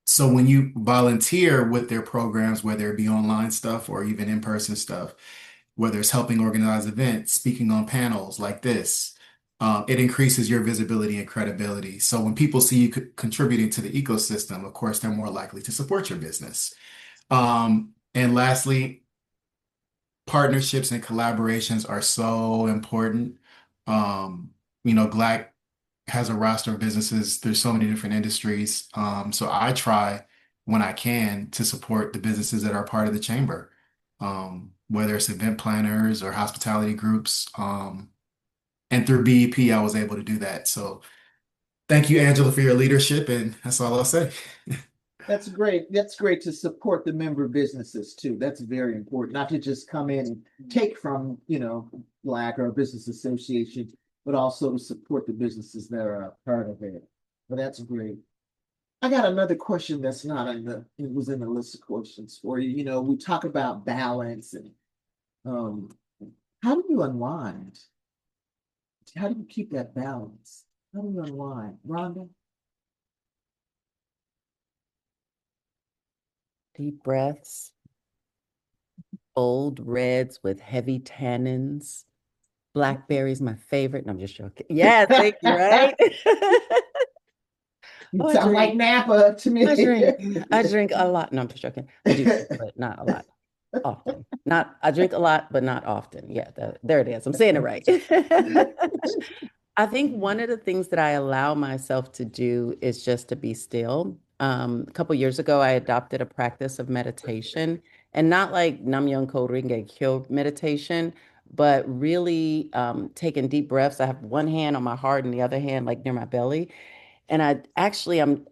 so when you volunteer with their programs, whether it be online stuff or even in-person stuff, whether it's helping organize events, speaking on panels like this, it increases your visibility and credibility. So when people see you contributing to the ecosystem, of course, they're more likely to support your business. And lastly, partnerships and collaborations are so important. GLAAACC has a roster of businesses. There's so many different industries. So I try when I can to support the businesses that are part of the chamber, whether it's event planners or hospitality groups. And through BEP, I was able to do that. So thank you, Angela, for your leadership. And that's all I'll say. That's great. That's great to support the member businesses too. That's very important, not to just come in and take from, GLAAACC or a business association, but also to support the businesses that are a part of it. But that's great. I got another question that's not it was in the list of questions for you. We talk about balance and how do you unwind? How do you keep that balance? How do you unwind? Rhonda? Deep breaths, bold reds with heavy tannins. Blackberry's my favorite. No, I'm just joking. Yeah, thank you, right? You sound like Napa to me. I drink a lot. No, I'm just joking. I do, but not a lot. Often. I drink a lot, but not often. Yeah, there it is. I'm saying it right. I think one of the things that I allow myself to do is just to be still. A couple years ago, I adopted a practice of meditation, and not like Nam Myoho Renge Kyo meditation, but really taking deep breaths. I have one hand on my heart and the other hand like near my belly. And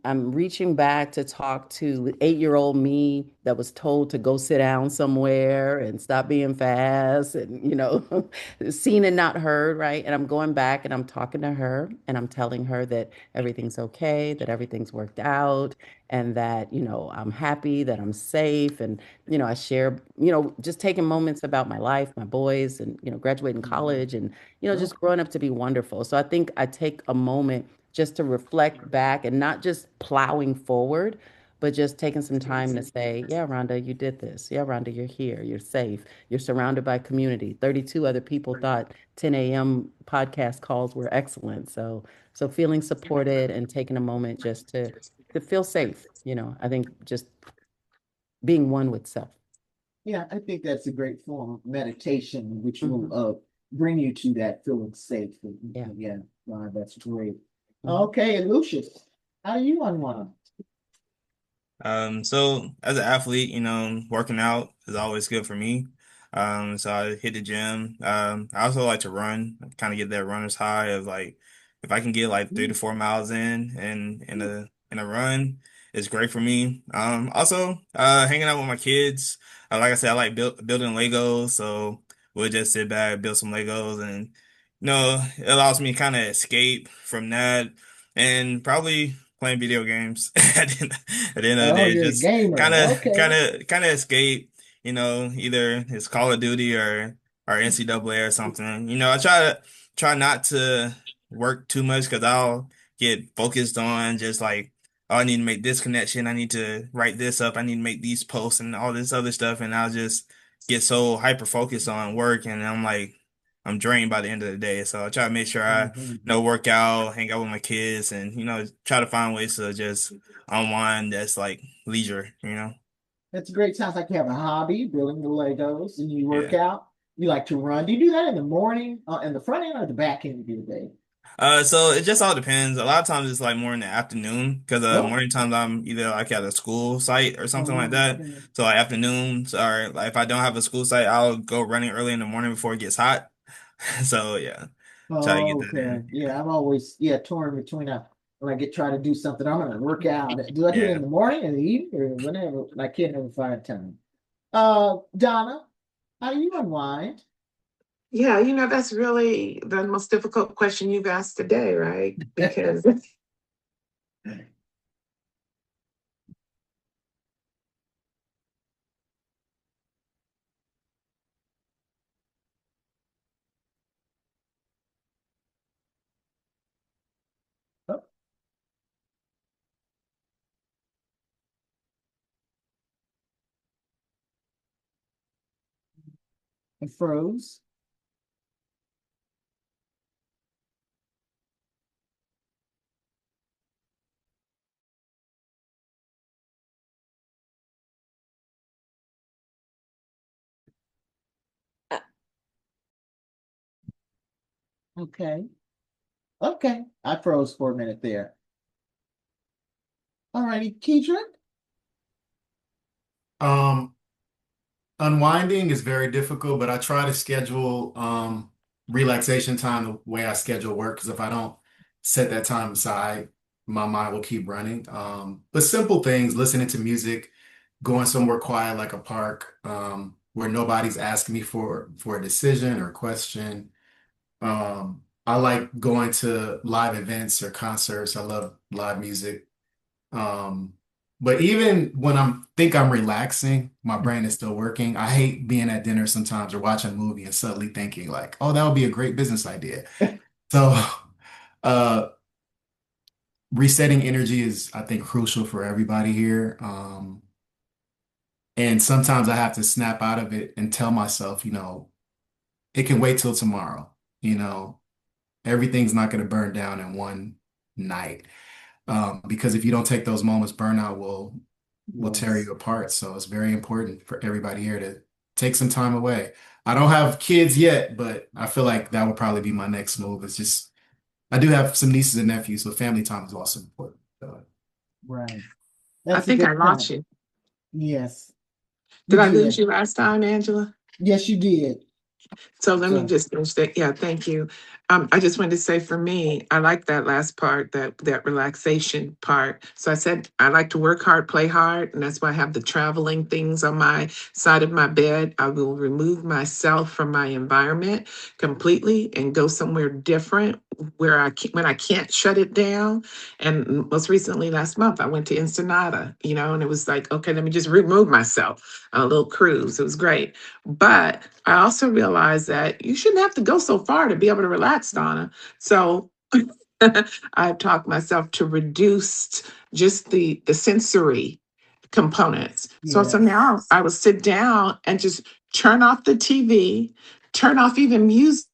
I'm reaching back to talk to 8-year-old me that was told to go sit down somewhere and stop being fast and, seen and not heard, right? And I'm going back and I'm talking to her and I'm telling her that everything's okay, that everything's worked out, and that, I'm happy, that I'm safe. And, I share, just taking moments about my life, my boys, and, graduating college and, just growing up to be wonderful. So I think I take a moment just to reflect back and not just plowing forward, but just taking some time to say, yeah, Rhonda, you did this. Yeah, Rhonda, you're here. You're safe. You're surrounded by community. 32 other people thought 10 a.m. podcast calls were excellent. So feeling supported and taking a moment just to feel safe. I think just being one with self. Yeah, I think that's a great form of meditation, which will bring you to that feeling safe. Yeah, that's great. Okay, and Lucius, how do you unwind? So as an athlete, working out is always good for me. So I hit the gym. I also like to run, kind of get that runner's high of like if I can get like 3 to 4 miles in a run, it's great for me. Also hanging out with my kids. Like I said, I like building Legos, so we'll just sit back, build some Legos, and it allows me to kind of escape from that and probably playing video games at the end of the day, You're a just gamer. Okay. kind of escape, either it's Call of Duty or NCAA or something. I try not to work too much because I'll get focused on just like, oh, I need to make this connection, I need to write this up, I need to make these posts and all this other stuff, and I'll just get so hyper focused on work, and I'm like, I'm drained by the end of the day. So I try to make sure I work out, hang out with my kids, and try to find ways to just unwind that's like leisure. That's great. Sounds like you have a hobby, building the Legos, and you work Yeah. out. You like to run. Do you do that in the morning, in the front end or the back end of your day? So it just all depends. A lot of times it's like more in the afternoon because Oh, morning times I'm either like at a school site or something like oh, that. okay. So like afternoons or like if I don't have a school site, I'll go running early in the morning before it gets hot. So yeah, try to get Oh, that okay. in. Yeah, I'm always torn between when I get try to do something, I'm gonna work out. Do I do it in Yeah. the morning, in the evening, or whenever? I can't ever find time. Donna, how do you unwind? Yeah, that's really the most difficult question you've asked today, right? Because Oh, I froze. Okay. Okay. I froze for a minute there. All righty, Keidra. Um, Unwinding is very difficult, but I try to schedule relaxation time the way I schedule work because if I don't set that time aside, my mind will keep running. But simple things, listening to music, going somewhere quiet like a park, where nobody's asking me for a decision or question. I like going to live events or concerts. I love live music. Um, but even when I'm relaxing, my brain is still working. I hate being at dinner sometimes or watching a movie and suddenly thinking like, oh, that would be a great business idea. So uh resetting energy is, I think, crucial for everybody here. And sometimes I have to snap out of it and tell myself, it can wait till tomorrow. You know, everything's not going to burn down in one night. Because if you don't take those moments, burnout will tear Yes. you apart. So it's very important for everybody here to take some time away. I don't have kids yet, but I feel like that would probably be my next move. It's just I do have some nieces and nephews, so family time is also important. So, Right. I That's a think I good lost point. you. Yes, you Did I lose did. you last time, Angela? Yes, you did. So let me So, just finish that. Yeah, thank you. I just wanted to say for me, I like that last part, that relaxation part. So I said I like to work hard, play hard, and that's why I have the traveling things on my side of my bed. I will remove myself from my environment completely and go somewhere different where when I can't shut it down. And most recently last month, I went to Ensenada, and it was like, okay, let me just remove myself on a little cruise. It was great. But I also realized that you shouldn't have to go so far to be able to relax, Donna. So I've taught myself to reduce just the sensory components. So yes. now I will sit down and just turn off the TV, turn off even music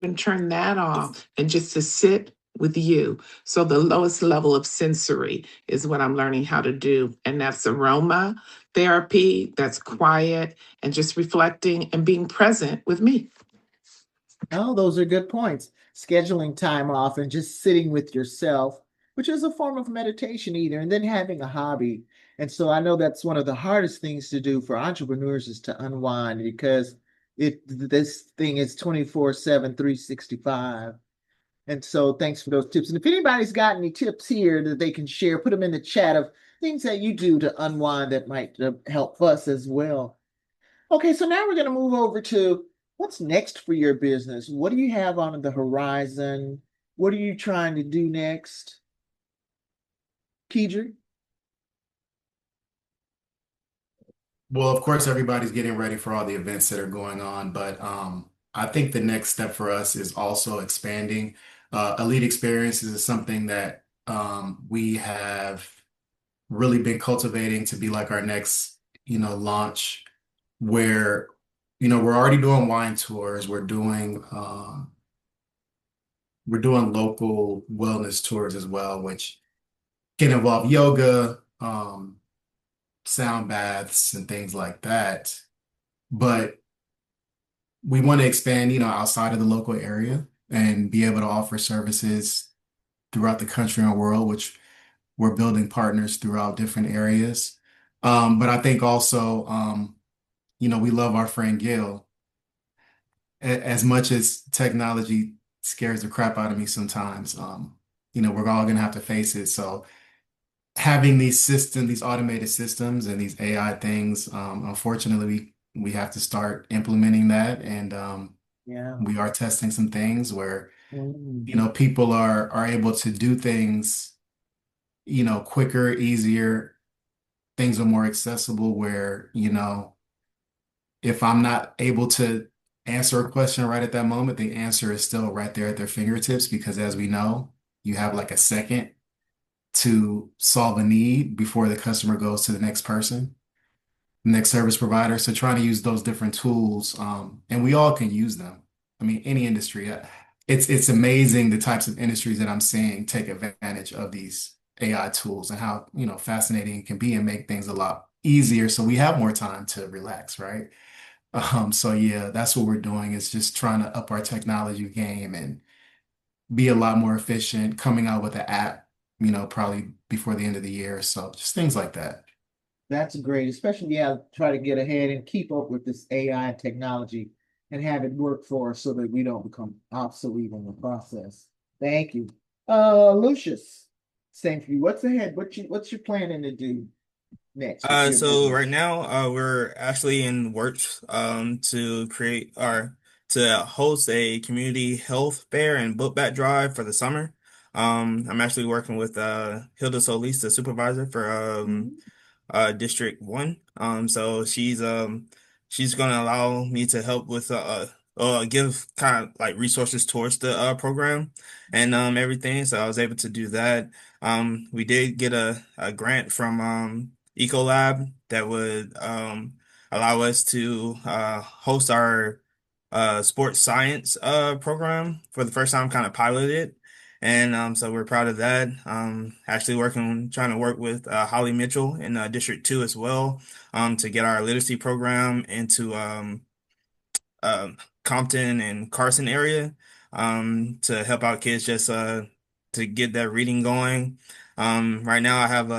and turn that off and just to sit with you. So the lowest level of sensory is what I'm learning how to do. And that's aroma therapy, that's quiet and just reflecting and being present with me. Oh, those are good points. Scheduling time off and just sitting with yourself, which is a form of meditation either, and then having a hobby. And so I know that's one of the hardest things to do for entrepreneurs is to unwind because this thing is 24/7, 365. And so thanks for those tips. And if anybody's got any tips here that they can share, put them in the chat of things that you do to unwind that might help us as well. Okay, so now we're going to move over to what's next for your business. What do you have on the horizon? What are you trying to do next? Keidre? well, of course, everybody's getting ready for all the events that are going on, but I think the next step for us is also expanding. Elite experiences is something that we have really been cultivating to be like our next, launch where, we're already doing wine tours. We're doing local wellness tours as well, which can involve yoga, sound baths and things like that. But we want to expand, outside of the local area and be able to offer services throughout the country and world, which we're building partners throughout different areas. But I think also, we love our friend Gil. As much as technology scares the crap out of me sometimes, we're all gonna have to face it. So having these automated systems and these AI things, unfortunately, we have to start implementing that. And Yeah. we are testing some things where, Mm. people are able to do things, quicker, easier. Things are more accessible where, if I'm not able to answer a question right at that moment, the answer is still right there at their fingertips because as we know, you have like a second to solve a need before the customer goes to the next person, next service provider. So trying to use those different tools, and we all can use them. I mean, any industry. It's amazing the types of industries that I'm seeing take advantage of these AI tools and how, fascinating it can be and make things a lot easier so we have more time to relax, right? So yeah, that's what we're doing is just trying to up our technology game and be a lot more efficient, coming out with an app, probably before the end of the year. So just things like that. That's great, especially yeah, try to get ahead and keep up with this AI technology and have it work for us so that we don't become obsolete in the process. Thank you. Lucius, same for you. What's ahead? What's your planning to do next with your So right business? now, we're actually in works to create or to host a community health fair and book back drive for the summer. I'm actually working with Hilda Solis, the supervisor for Mhm. District 1. So she's gonna allow me to help with give kind of like resources towards the program and everything. So I was able to do that. We did get a grant from Ecolab that would allow us to host our sports science program for the first time, kind of piloted. And so we're proud of that. Actually trying to work with Holly Mitchell in District 2 as well, to get our literacy program into Compton and Carson area, to help out kids just to get that reading going. Right now I have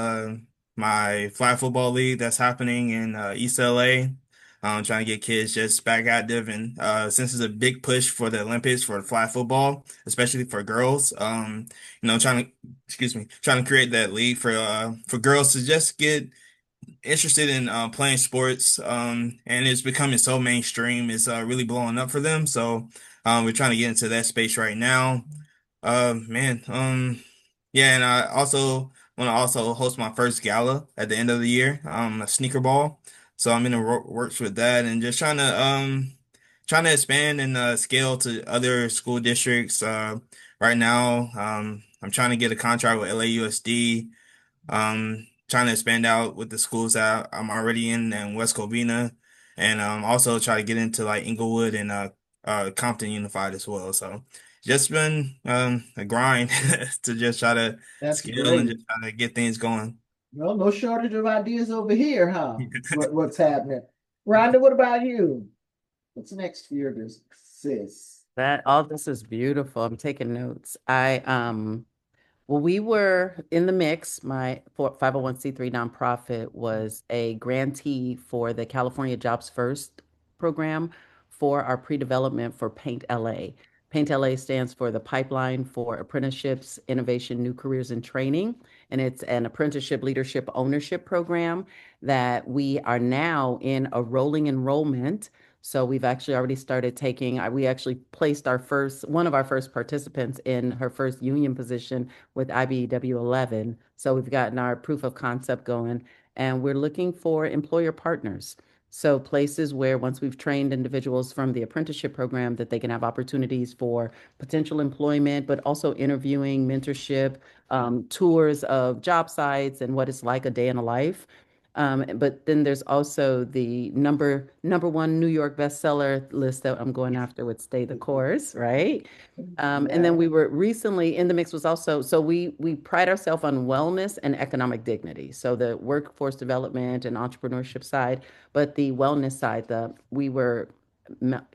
my flag football league that's happening in East LA. Trying to get kids just back active and since it's a big push for the Olympics for flag football, especially for girls, trying to create that league for girls to just get interested in playing sports, and it's becoming so mainstream. It's really blowing up for them. So we're trying to get into that space right now. Man, yeah, and I also want to also host my first gala at the end of the year, a sneaker ball. So I'm in the works with that and just trying to expand and scale to other school districts. Right now, I'm trying to get a contract with LAUSD, trying to expand out with the schools that I'm already in and West Covina, and also try to get into like Inglewood and Compton Unified as well. So just been a grind to just try to That's scale and great. just try to get things going. Well, no shortage of ideas over here, huh? What's happening? Rhonda, what about you? What's next for your business, sis? That all this is beautiful. I'm taking notes. Well, we were in the mix. My 501(c)(3) nonprofit was a grantee for the California Jobs First program for our pre-development for Paint LA. Paint LA stands for the Pipeline for Apprenticeships, Innovation, New Careers, and Training. And it's an apprenticeship leadership ownership program that we are now in a rolling enrollment. So we've actually already started taking, we actually placed one of our first participants in her first union position with IBEW 11. So we've gotten our proof of concept going and we're looking for employer partners. So places where once we've trained individuals from the apprenticeship program that they can have opportunities for potential employment, but also interviewing, mentorship, tours of job sites and what it's like a day in a life. But then there's also the number one New York bestseller list that I'm going after with Stay the Course, right? And then Yeah. we were recently in the mix was also, so we pride ourselves on wellness and economic dignity. So the workforce development and entrepreneurship side, but the wellness side, we were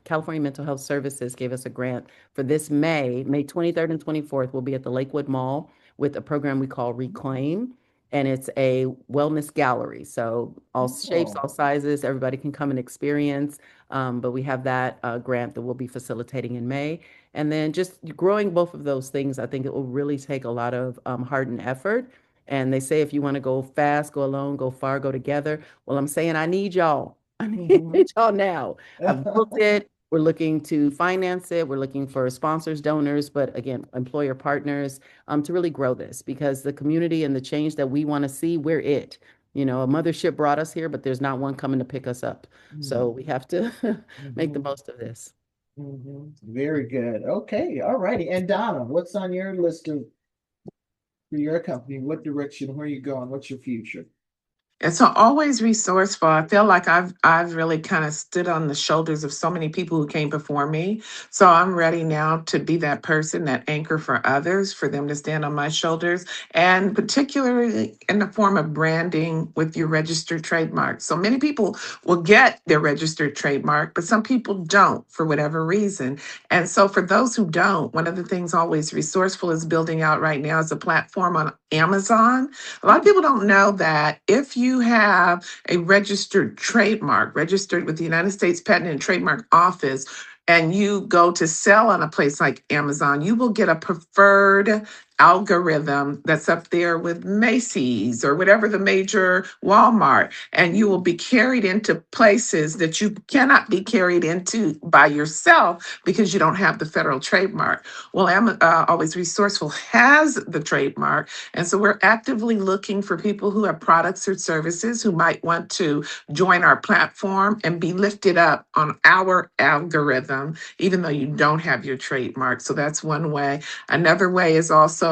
California Mental Health Services gave us a grant for this May 23rd and 24th. We'll be at the Lakewood Mall with a program we call Reclaim. And it's a wellness gallery. So all shapes, all sizes, everybody can come and experience. But we have that grant that we'll be facilitating in May. And then just growing both of those things, I think it will really take a lot of heart and effort. And they say if you want to go fast, go alone, go far, go together. Well, I'm saying I need y'all. I need y'all now. I've booked it. We're looking to finance it. We're looking for sponsors, donors, but again, employer partners to really grow this because the community and the change that we want to see, we're it. You know, a mothership brought us here, but there's not one coming to pick us up. So we have to make the most of this. Very good. Okay. All righty. And Donna, what's on your list of for your company? What direction? Where are you going? What's your future? And so always resourceful. I feel like I've really kind of stood on the shoulders of so many people who came before me. So I'm ready now to be that person, that anchor for others, for them to stand on my shoulders, and particularly in the form of branding with your registered trademark. So many people will get their registered trademark, but some people don't for whatever reason. And so for those who don't, one of the things always resourceful is building out right now is a platform on Amazon. A lot of people don't know that if you have a registered trademark, registered with the United States Patent and Trademark Office, and you go to sell on a place like Amazon, you will get a preferred algorithm that's up there with Macy's or whatever the major Walmart, and you will be carried into places that you cannot be carried into by yourself because you don't have the federal trademark. Well, Always Resourceful has the trademark, and so we're actively looking for people who have products or services who might want to join our platform and be lifted up on our algorithm, even though you don't have your trademark. So that's one way. Another way is also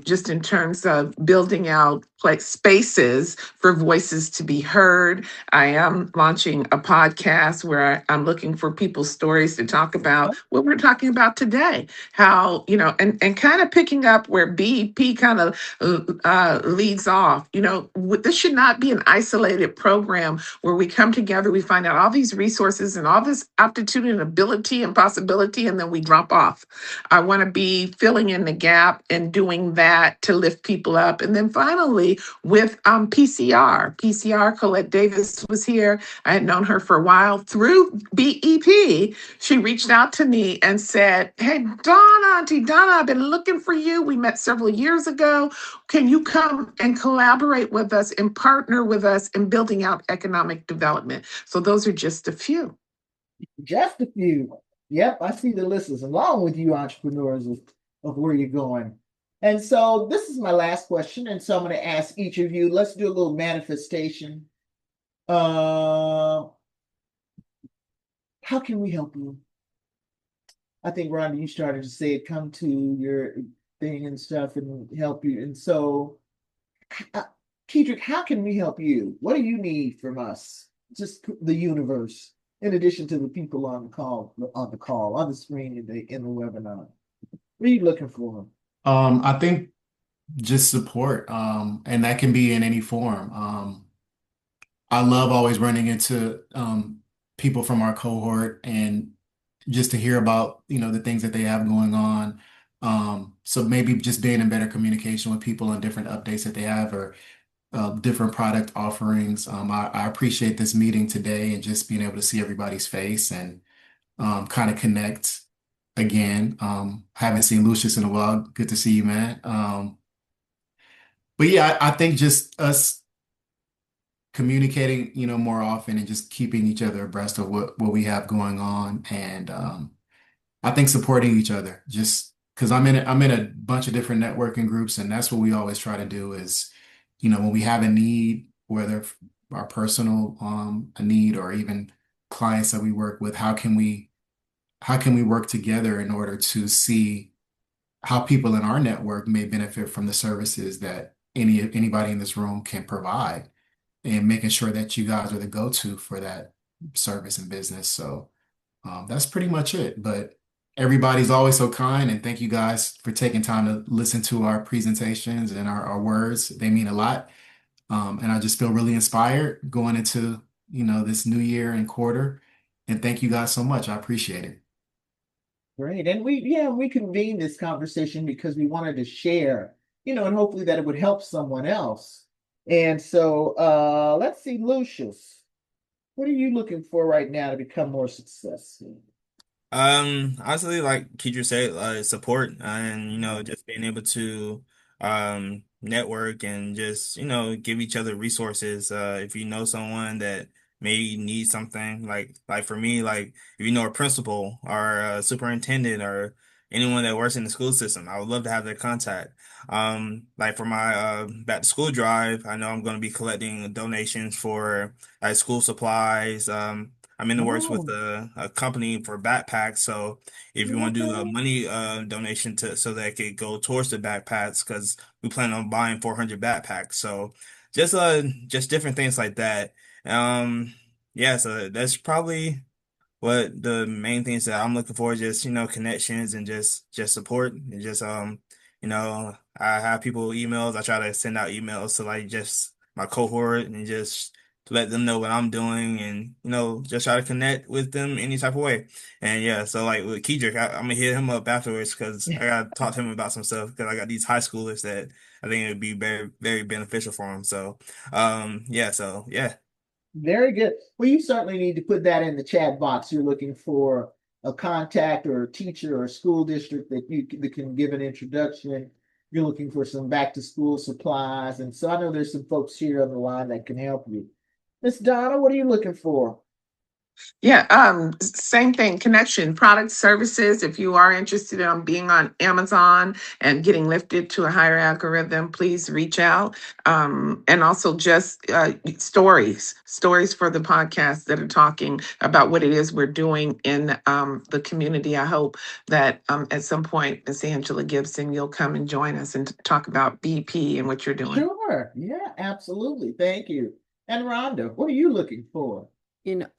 just in terms of building out like spaces for voices to be heard. I am launching a podcast where I'm looking for people's stories to talk about what we're talking about today. How, and kind of picking up where BEP kind of leads off. This should not be an isolated program where we come together, we find out all these resources and all this aptitude and ability and possibility, and then we drop off. I want to be filling in the gap and doing that to lift people up. And then finally, with PCR, Colette Davis was here. I had known her for a while through BEP. She reached out to me and said, "Hey, Auntie Donna, I've been looking for you. We met several years ago. Can you come and collaborate with us and partner with us in building out economic development?" So those are just a few. Just a few. Yep, I see the list is long with you entrepreneurs of where you're going. And so this is my last question. And so I'm going to ask each of you, let's do a little manifestation. How can we help you? I think, Rhonda, you started to say it, come to your thing and stuff and help you. And so, Kedrick, how can we help you? What do you need from us? Just the universe, in addition to the people on the screen, in the webinar. What are you looking for? I think just support, and that can be in any form. I love always running into people from our cohort and just to hear about, the things that they have going on. So maybe just being in better communication with people on different updates that they have or different product offerings. I appreciate this meeting today and just being able to see everybody's face and kind of connect again. Haven't seen Lucius in a while. Good to see you, man. But yeah, I think just us communicating, more often and just keeping each other abreast of what we have going on. And I think supporting each other just because I'm in a bunch of different networking groups, and that's what we always try to do is, when we have a need, whether our personal a need or even clients that we work with, how can we work together in order to see how people in our network may benefit from the services that anybody in this room can provide, and making sure that you guys are the go-to for that service and business. So that's pretty much it. But everybody's always so kind, and thank you guys for taking time to listen to our presentations and our words. They mean a lot. And I just feel really inspired going into, this new year and quarter. And thank you guys so much. I appreciate it. Great. And we convened this conversation because we wanted to share, and hopefully that it would help someone else. And so let's see, Lucius, what are you looking for right now to become more successful? Honestly, like Keidra said, support and just being able to network and just give each other resources. If you know someone that may need something, like for me, like if you know a principal or a superintendent or anyone that works in the school system, I would love to have their contact. Like for my back to school drive, I know I'm going to be collecting donations for school supplies. I'm in the works with Oh, a company for backpacks. So if you want to do a okay. money donation to so that it could go towards the backpacks, because we plan on buying 400 backpacks. So just different things like that. Um yeah, so that's probably what the main things that I'm looking for, just connections and just support and just I have people emails. I try to send out emails to like just my cohort and just to let them know what I'm doing and just try to connect with them any type of way. And yeah, so like with Kedrick, I'm gonna hit him up afterwards because I gotta talk to him about some stuff because I got these high schoolers that I think it would be very, very beneficial for him. So yeah, so yeah. Very good. Well, you certainly need to put that in the chat box. You're looking for a contact or a teacher or a school district that can give an introduction. You're looking for some back to school supplies. And so I know there's some folks here on the line that can help you. Miss Donna, what are you looking for? Yeah, same thing, connection, product services. If you are interested in being on Amazon and getting lifted to a higher algorithm, please reach out. And also just stories for the podcast that are talking about what it is we're doing in the community. I hope that at some point, Miss Angela Gibson, you'll come and join us and talk about BP and what you're doing. Sure. Yeah, absolutely. Thank you. And Rhonda, what are you looking for?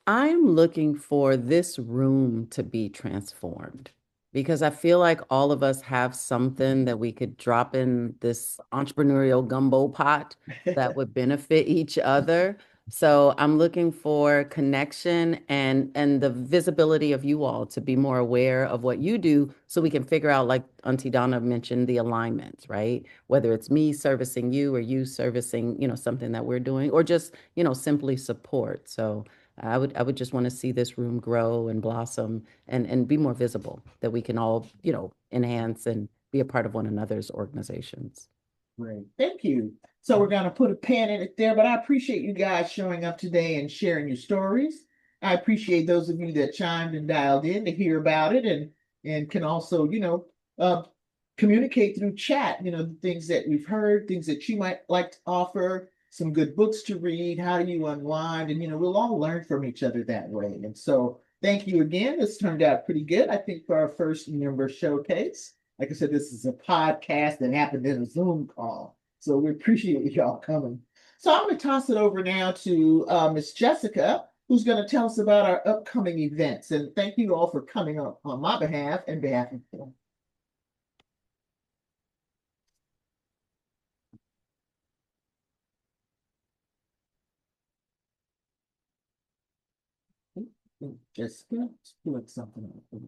I'm looking for this room to be transformed because I feel like all of us have something that we could drop in this entrepreneurial gumbo pot that would benefit each other. So I'm looking for connection and the visibility of you all to be more aware of what you do so we can figure out, like Auntie Donna mentioned, the alignments, right? Whether it's me servicing you or you servicing, something that we're doing, or just, simply support. So I would just want to see this room grow and blossom and be more visible, that we can all, enhance and be a part of one another's organizations. Great. Thank you. So we're going to put a pin in it there, but I appreciate you guys showing up today and sharing your stories. I appreciate those of you that chimed and dialed in to hear about it and can also, uh, communicate through chat, the things that we've heard, things that you might like to offer, some good books to read, how do you unwind, and we'll all learn from each other that way. And so thank you again. This turned out pretty good, I think, for our first member showcase. Like I said, this is a podcast that happened in a Zoom call. So we appreciate y'all coming. So I'm going to toss it over now to Miss Jessica, who's going to tell us about our upcoming events. And thank you all for coming up on my behalf and behalf of them. Jessica, put something up.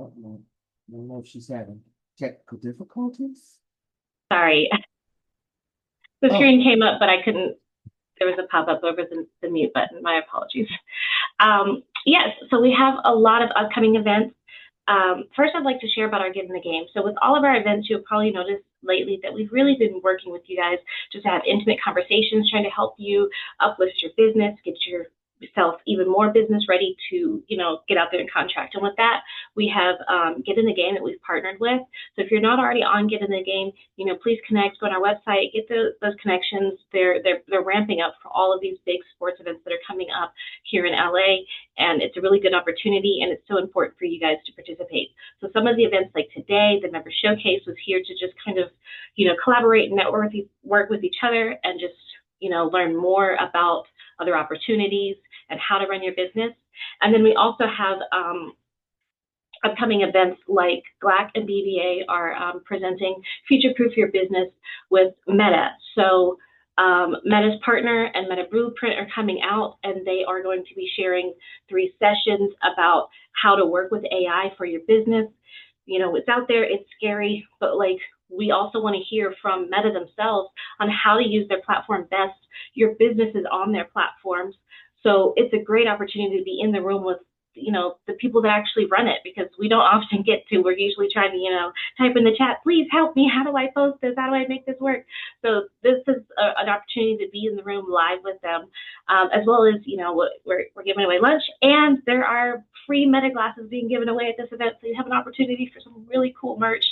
I don't know if she's having technical difficulties. Sorry, the Oh, screen came up, but I couldn't. There was a pop-up over the mute button. My apologies. Yes, so we have a lot of upcoming events. First, I'd like to share about our Get in the Game. So with all of our events, you'll probably notice lately that we've really been working with you guys just to have intimate conversations, trying to help you uplift your business, get yourself even more business ready to, get out there and contract. And with that, we have Get in the Game that we've partnered with. So if you're not already on Get in the Game, please connect, go on our website, get those connections. They're ramping up for all of these big sports events that are coming up here in LA. And it's a really good opportunity, and it's so important for you guys to participate. So some of the events like today, the member showcase was here to just kind of, collaborate and work with each other and just, learn more about other opportunities and how to run your business. And then we also have upcoming events like GLAAACC and BBA are presenting Future Proof Your Business with Meta. So Meta's partner and Meta Blueprint are coming out, and they are going to be sharing 3 sessions about how to work with AI for your business. You know, it's out there, it's scary, but like we also want to hear from Meta themselves on how to use their platform best. Your business is on their platforms. So it's a great opportunity to be in the room with, you know, the people that actually run it, because we don't often get to. We're usually trying to, you know, type in the chat, please help me. How do I post this? How do I make this work? So this is an opportunity to be in the room live with them, as well as, you know, we're giving away lunch, and there are free Meta glasses being given away at this event. So you have an opportunity for some really cool merch.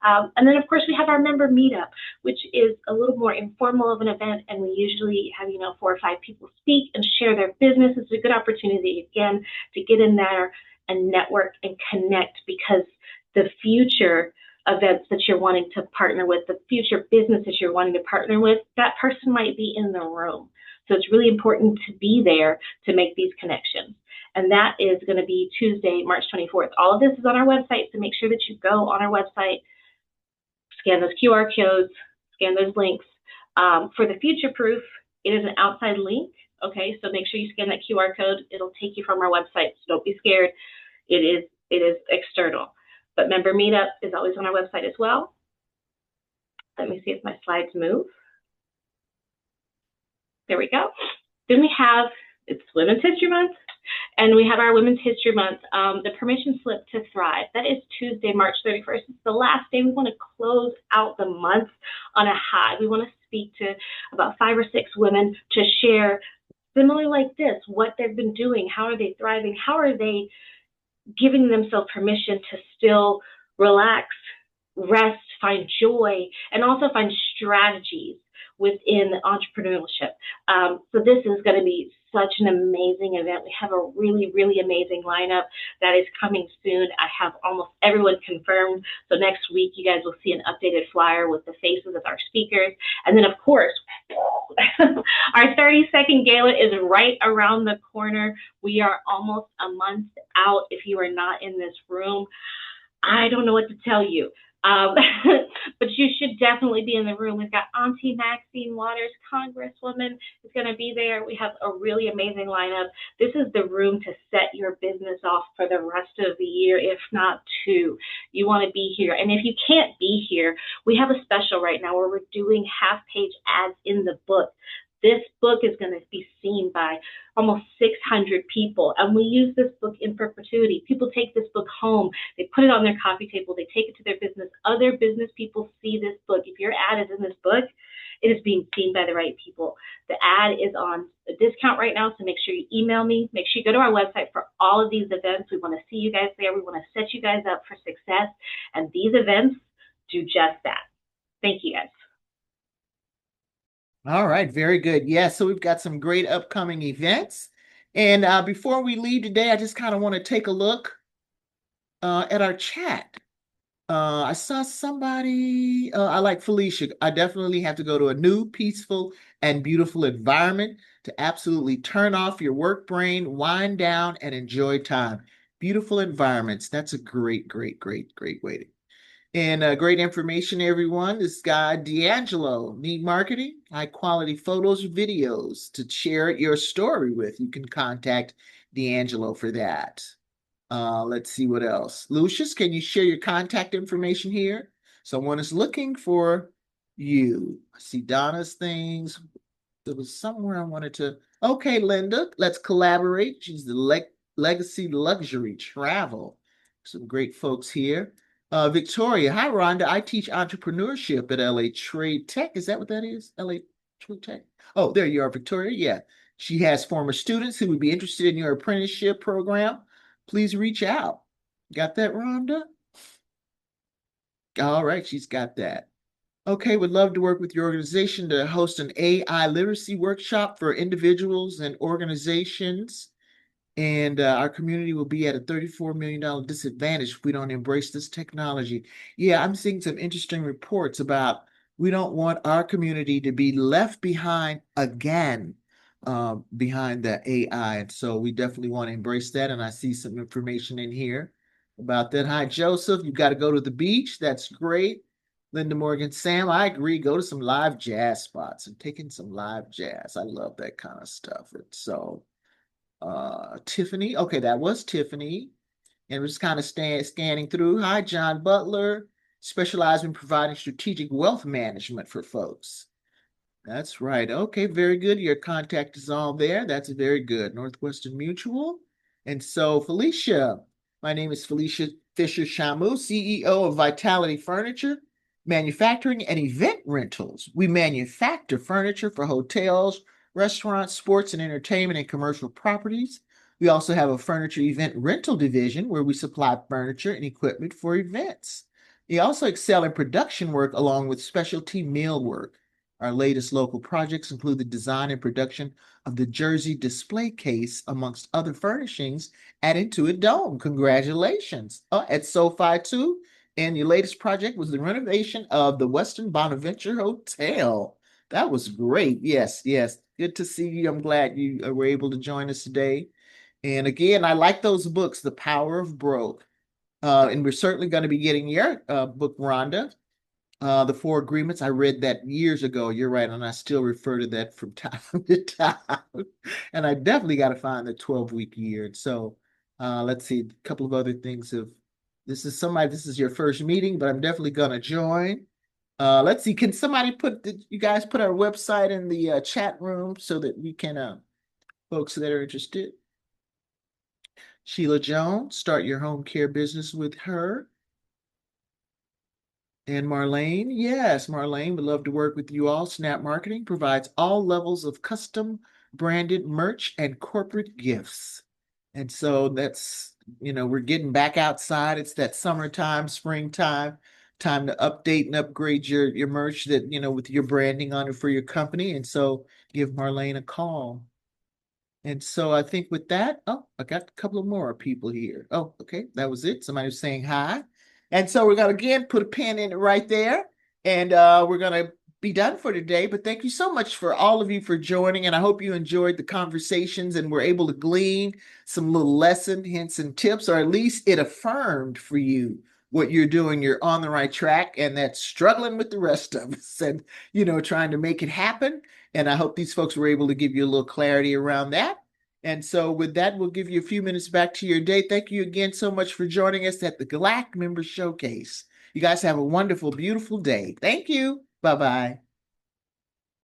And then, of course, we have our member meetup, which is a little more informal of an event, and we usually have, you know, 4 or 5 people speak and share their business. It's a good opportunity, again, to get in there and network and connect, because the future events that you're wanting to partner with, the future businesses you're wanting to partner with, that person might be in the room. So it's really important to be there to make these connections. And that is going to be Tuesday, March 24th. All of this is on our website, so make sure that you go on our website, scan those QR codes, scan those links. For the future proof, it is an outside link. Okay, so make sure you scan that QR code. It'll take you from our website, so don't be scared. It is external. But member meetup is always on our website as well. Let me see if my slides move. There we go. Then we have, it's Women's History Month, and we have our Women's History Month, the permission slip to thrive. That is Tuesday, March 31st. It's the last day. We want to close out the month on a high. We want to speak to about 5 or 6 women to share, similar like this, what they've been doing, how are they thriving, how are they giving themselves permission to still relax, rest, find joy, and also find strategies within entrepreneurship. So this is going to be such an amazing event. We have a really, really amazing lineup that is coming soon. I have almost everyone confirmed. So next week, you guys will see an updated flyer with the faces of our speakers. And then, of course, our 30-second gala is right around the corner. We are almost a month out. If you are not in this room, I don't know what to tell you. But you should definitely be in the room. We've got Auntie Maxine Waters, Congresswoman, is going to be there. We have a really amazing lineup. This is the room to set your business off for the rest of the year, if not 2. You want to be here. And if you can't be here, we have a special right now where we're doing half-page ads in the book. This book is going to be seen by almost 600 people, and we use this book in perpetuity. People take this book home, they put it on their coffee table, they take it to their business. Other business people see this book. If your ad is in this book, it is being seen by the right people. The ad is on a discount right now, so make sure you email me. Make sure you go to our website for all of these events. We want to see you guys there. We want to set you guys up for success, and these events do just that. Thank you, guys. All right, very good. Yeah, so we've got some great upcoming events. And before we leave today, I just kind of want to take a look at our chat. I saw somebody, I like Felicia. I definitely have to go to a new, peaceful, and beautiful environment to absolutely turn off your work brain, wind down, and enjoy time. Beautiful environments. That's a great, great, great, great way to. And great information, everyone. This guy, D'Angelo, need marketing, high quality photos, videos to share your story with. You can contact D'Angelo for that. Let's see what else. Lucius, can you share your contact information here? Someone is looking for you. I see Donna's things. There was somewhere I wanted to. Okay, Linda, let's collaborate. She's the Legacy Luxury Travel. Some great folks here. Victoria, hi, Rhonda. I teach entrepreneurship at LA Trade Tech. Is that what that is? LA Trade Tech? Oh, there you are, Victoria. Yeah. She has former students who would be interested in your apprenticeship program. Please reach out. Got that, Rhonda? All right, she's got that. Okay, would love to work with your organization to host an AI literacy workshop for individuals and organizations. And our community will be at a $34 million disadvantage if we don't embrace this technology. Yeah, I'm seeing some interesting reports about we don't want our community to be left behind again behind the AI. And so we definitely want to embrace that. And I see some information in here. about that. Hi, Joseph. You got to go to the beach. That's great. Linda Morgan, Sam, I agree. Go to some live jazz spots and take in some live jazz. I love that kind of stuff. And so, Tiffany, okay, that was Tiffany. And we're just kind of scanning through. Hi, John Butler, specialized in providing strategic wealth management for folks. That's right. Okay, very good. Your contact is all there. That's very good. Northwestern Mutual. And so, Felicia, my name is Felicia Fisher-Shamu, CEO of Vitality Furniture, Manufacturing and Event Rentals. We manufacture furniture for hotels, restaurants, sports and entertainment, and commercial properties. We also have a furniture event rental division where we supply furniture and equipment for events. We also excel in production work along with specialty mill work. Our latest local projects include the design and production of the Jersey display case, amongst other furnishings added to a dome. Congratulations. At SoFi too. And your latest project was the renovation of the Westin Bonaventure Hotel. That was great. Yes, yes. Good to see you. I'm glad you were able to join us today. And again, I like those books, The Power of Broke. And we're certainly going to be getting your book, Rhonda. The Four Agreements. I read that years ago. You're right. And I still refer to that from time to time. And I definitely got to find the 12-week year. And so let's see, a couple of other things of this is your first meeting, but I'm definitely gonna join. Let's see, can somebody you guys put our website in the chat room so that we can folks that are interested. Sheila Jones, start your home care business with her. And Marlene, yes, Marlene would love to work with you all. Snap Marketing provides all levels of custom branded merch and corporate gifts. And so that's, we're getting back outside. It's that summertime, springtime, time to update and upgrade your merch that, with your branding on it for your company. And so give Marlene a call. And so I think with that, I got a couple of more people here. Oh, okay, that was it. Somebody was saying hi. And so we're going to again put a pin in it right there. And we're going to be done for today. But thank you so much for all of you for joining. And I hope you enjoyed the conversations and were able to glean some little lesson, hints, and tips, or at least it affirmed for you what you're doing. You're on the right track, and that's struggling with the rest of us and, trying to make it happen. And I hope these folks were able to give you a little clarity around that. And so with that, we'll give you a few minutes back to your day. Thank you again so much for joining us at the GLAAACC Member Showcase. You guys have a wonderful, beautiful day. Thank you. Bye-bye.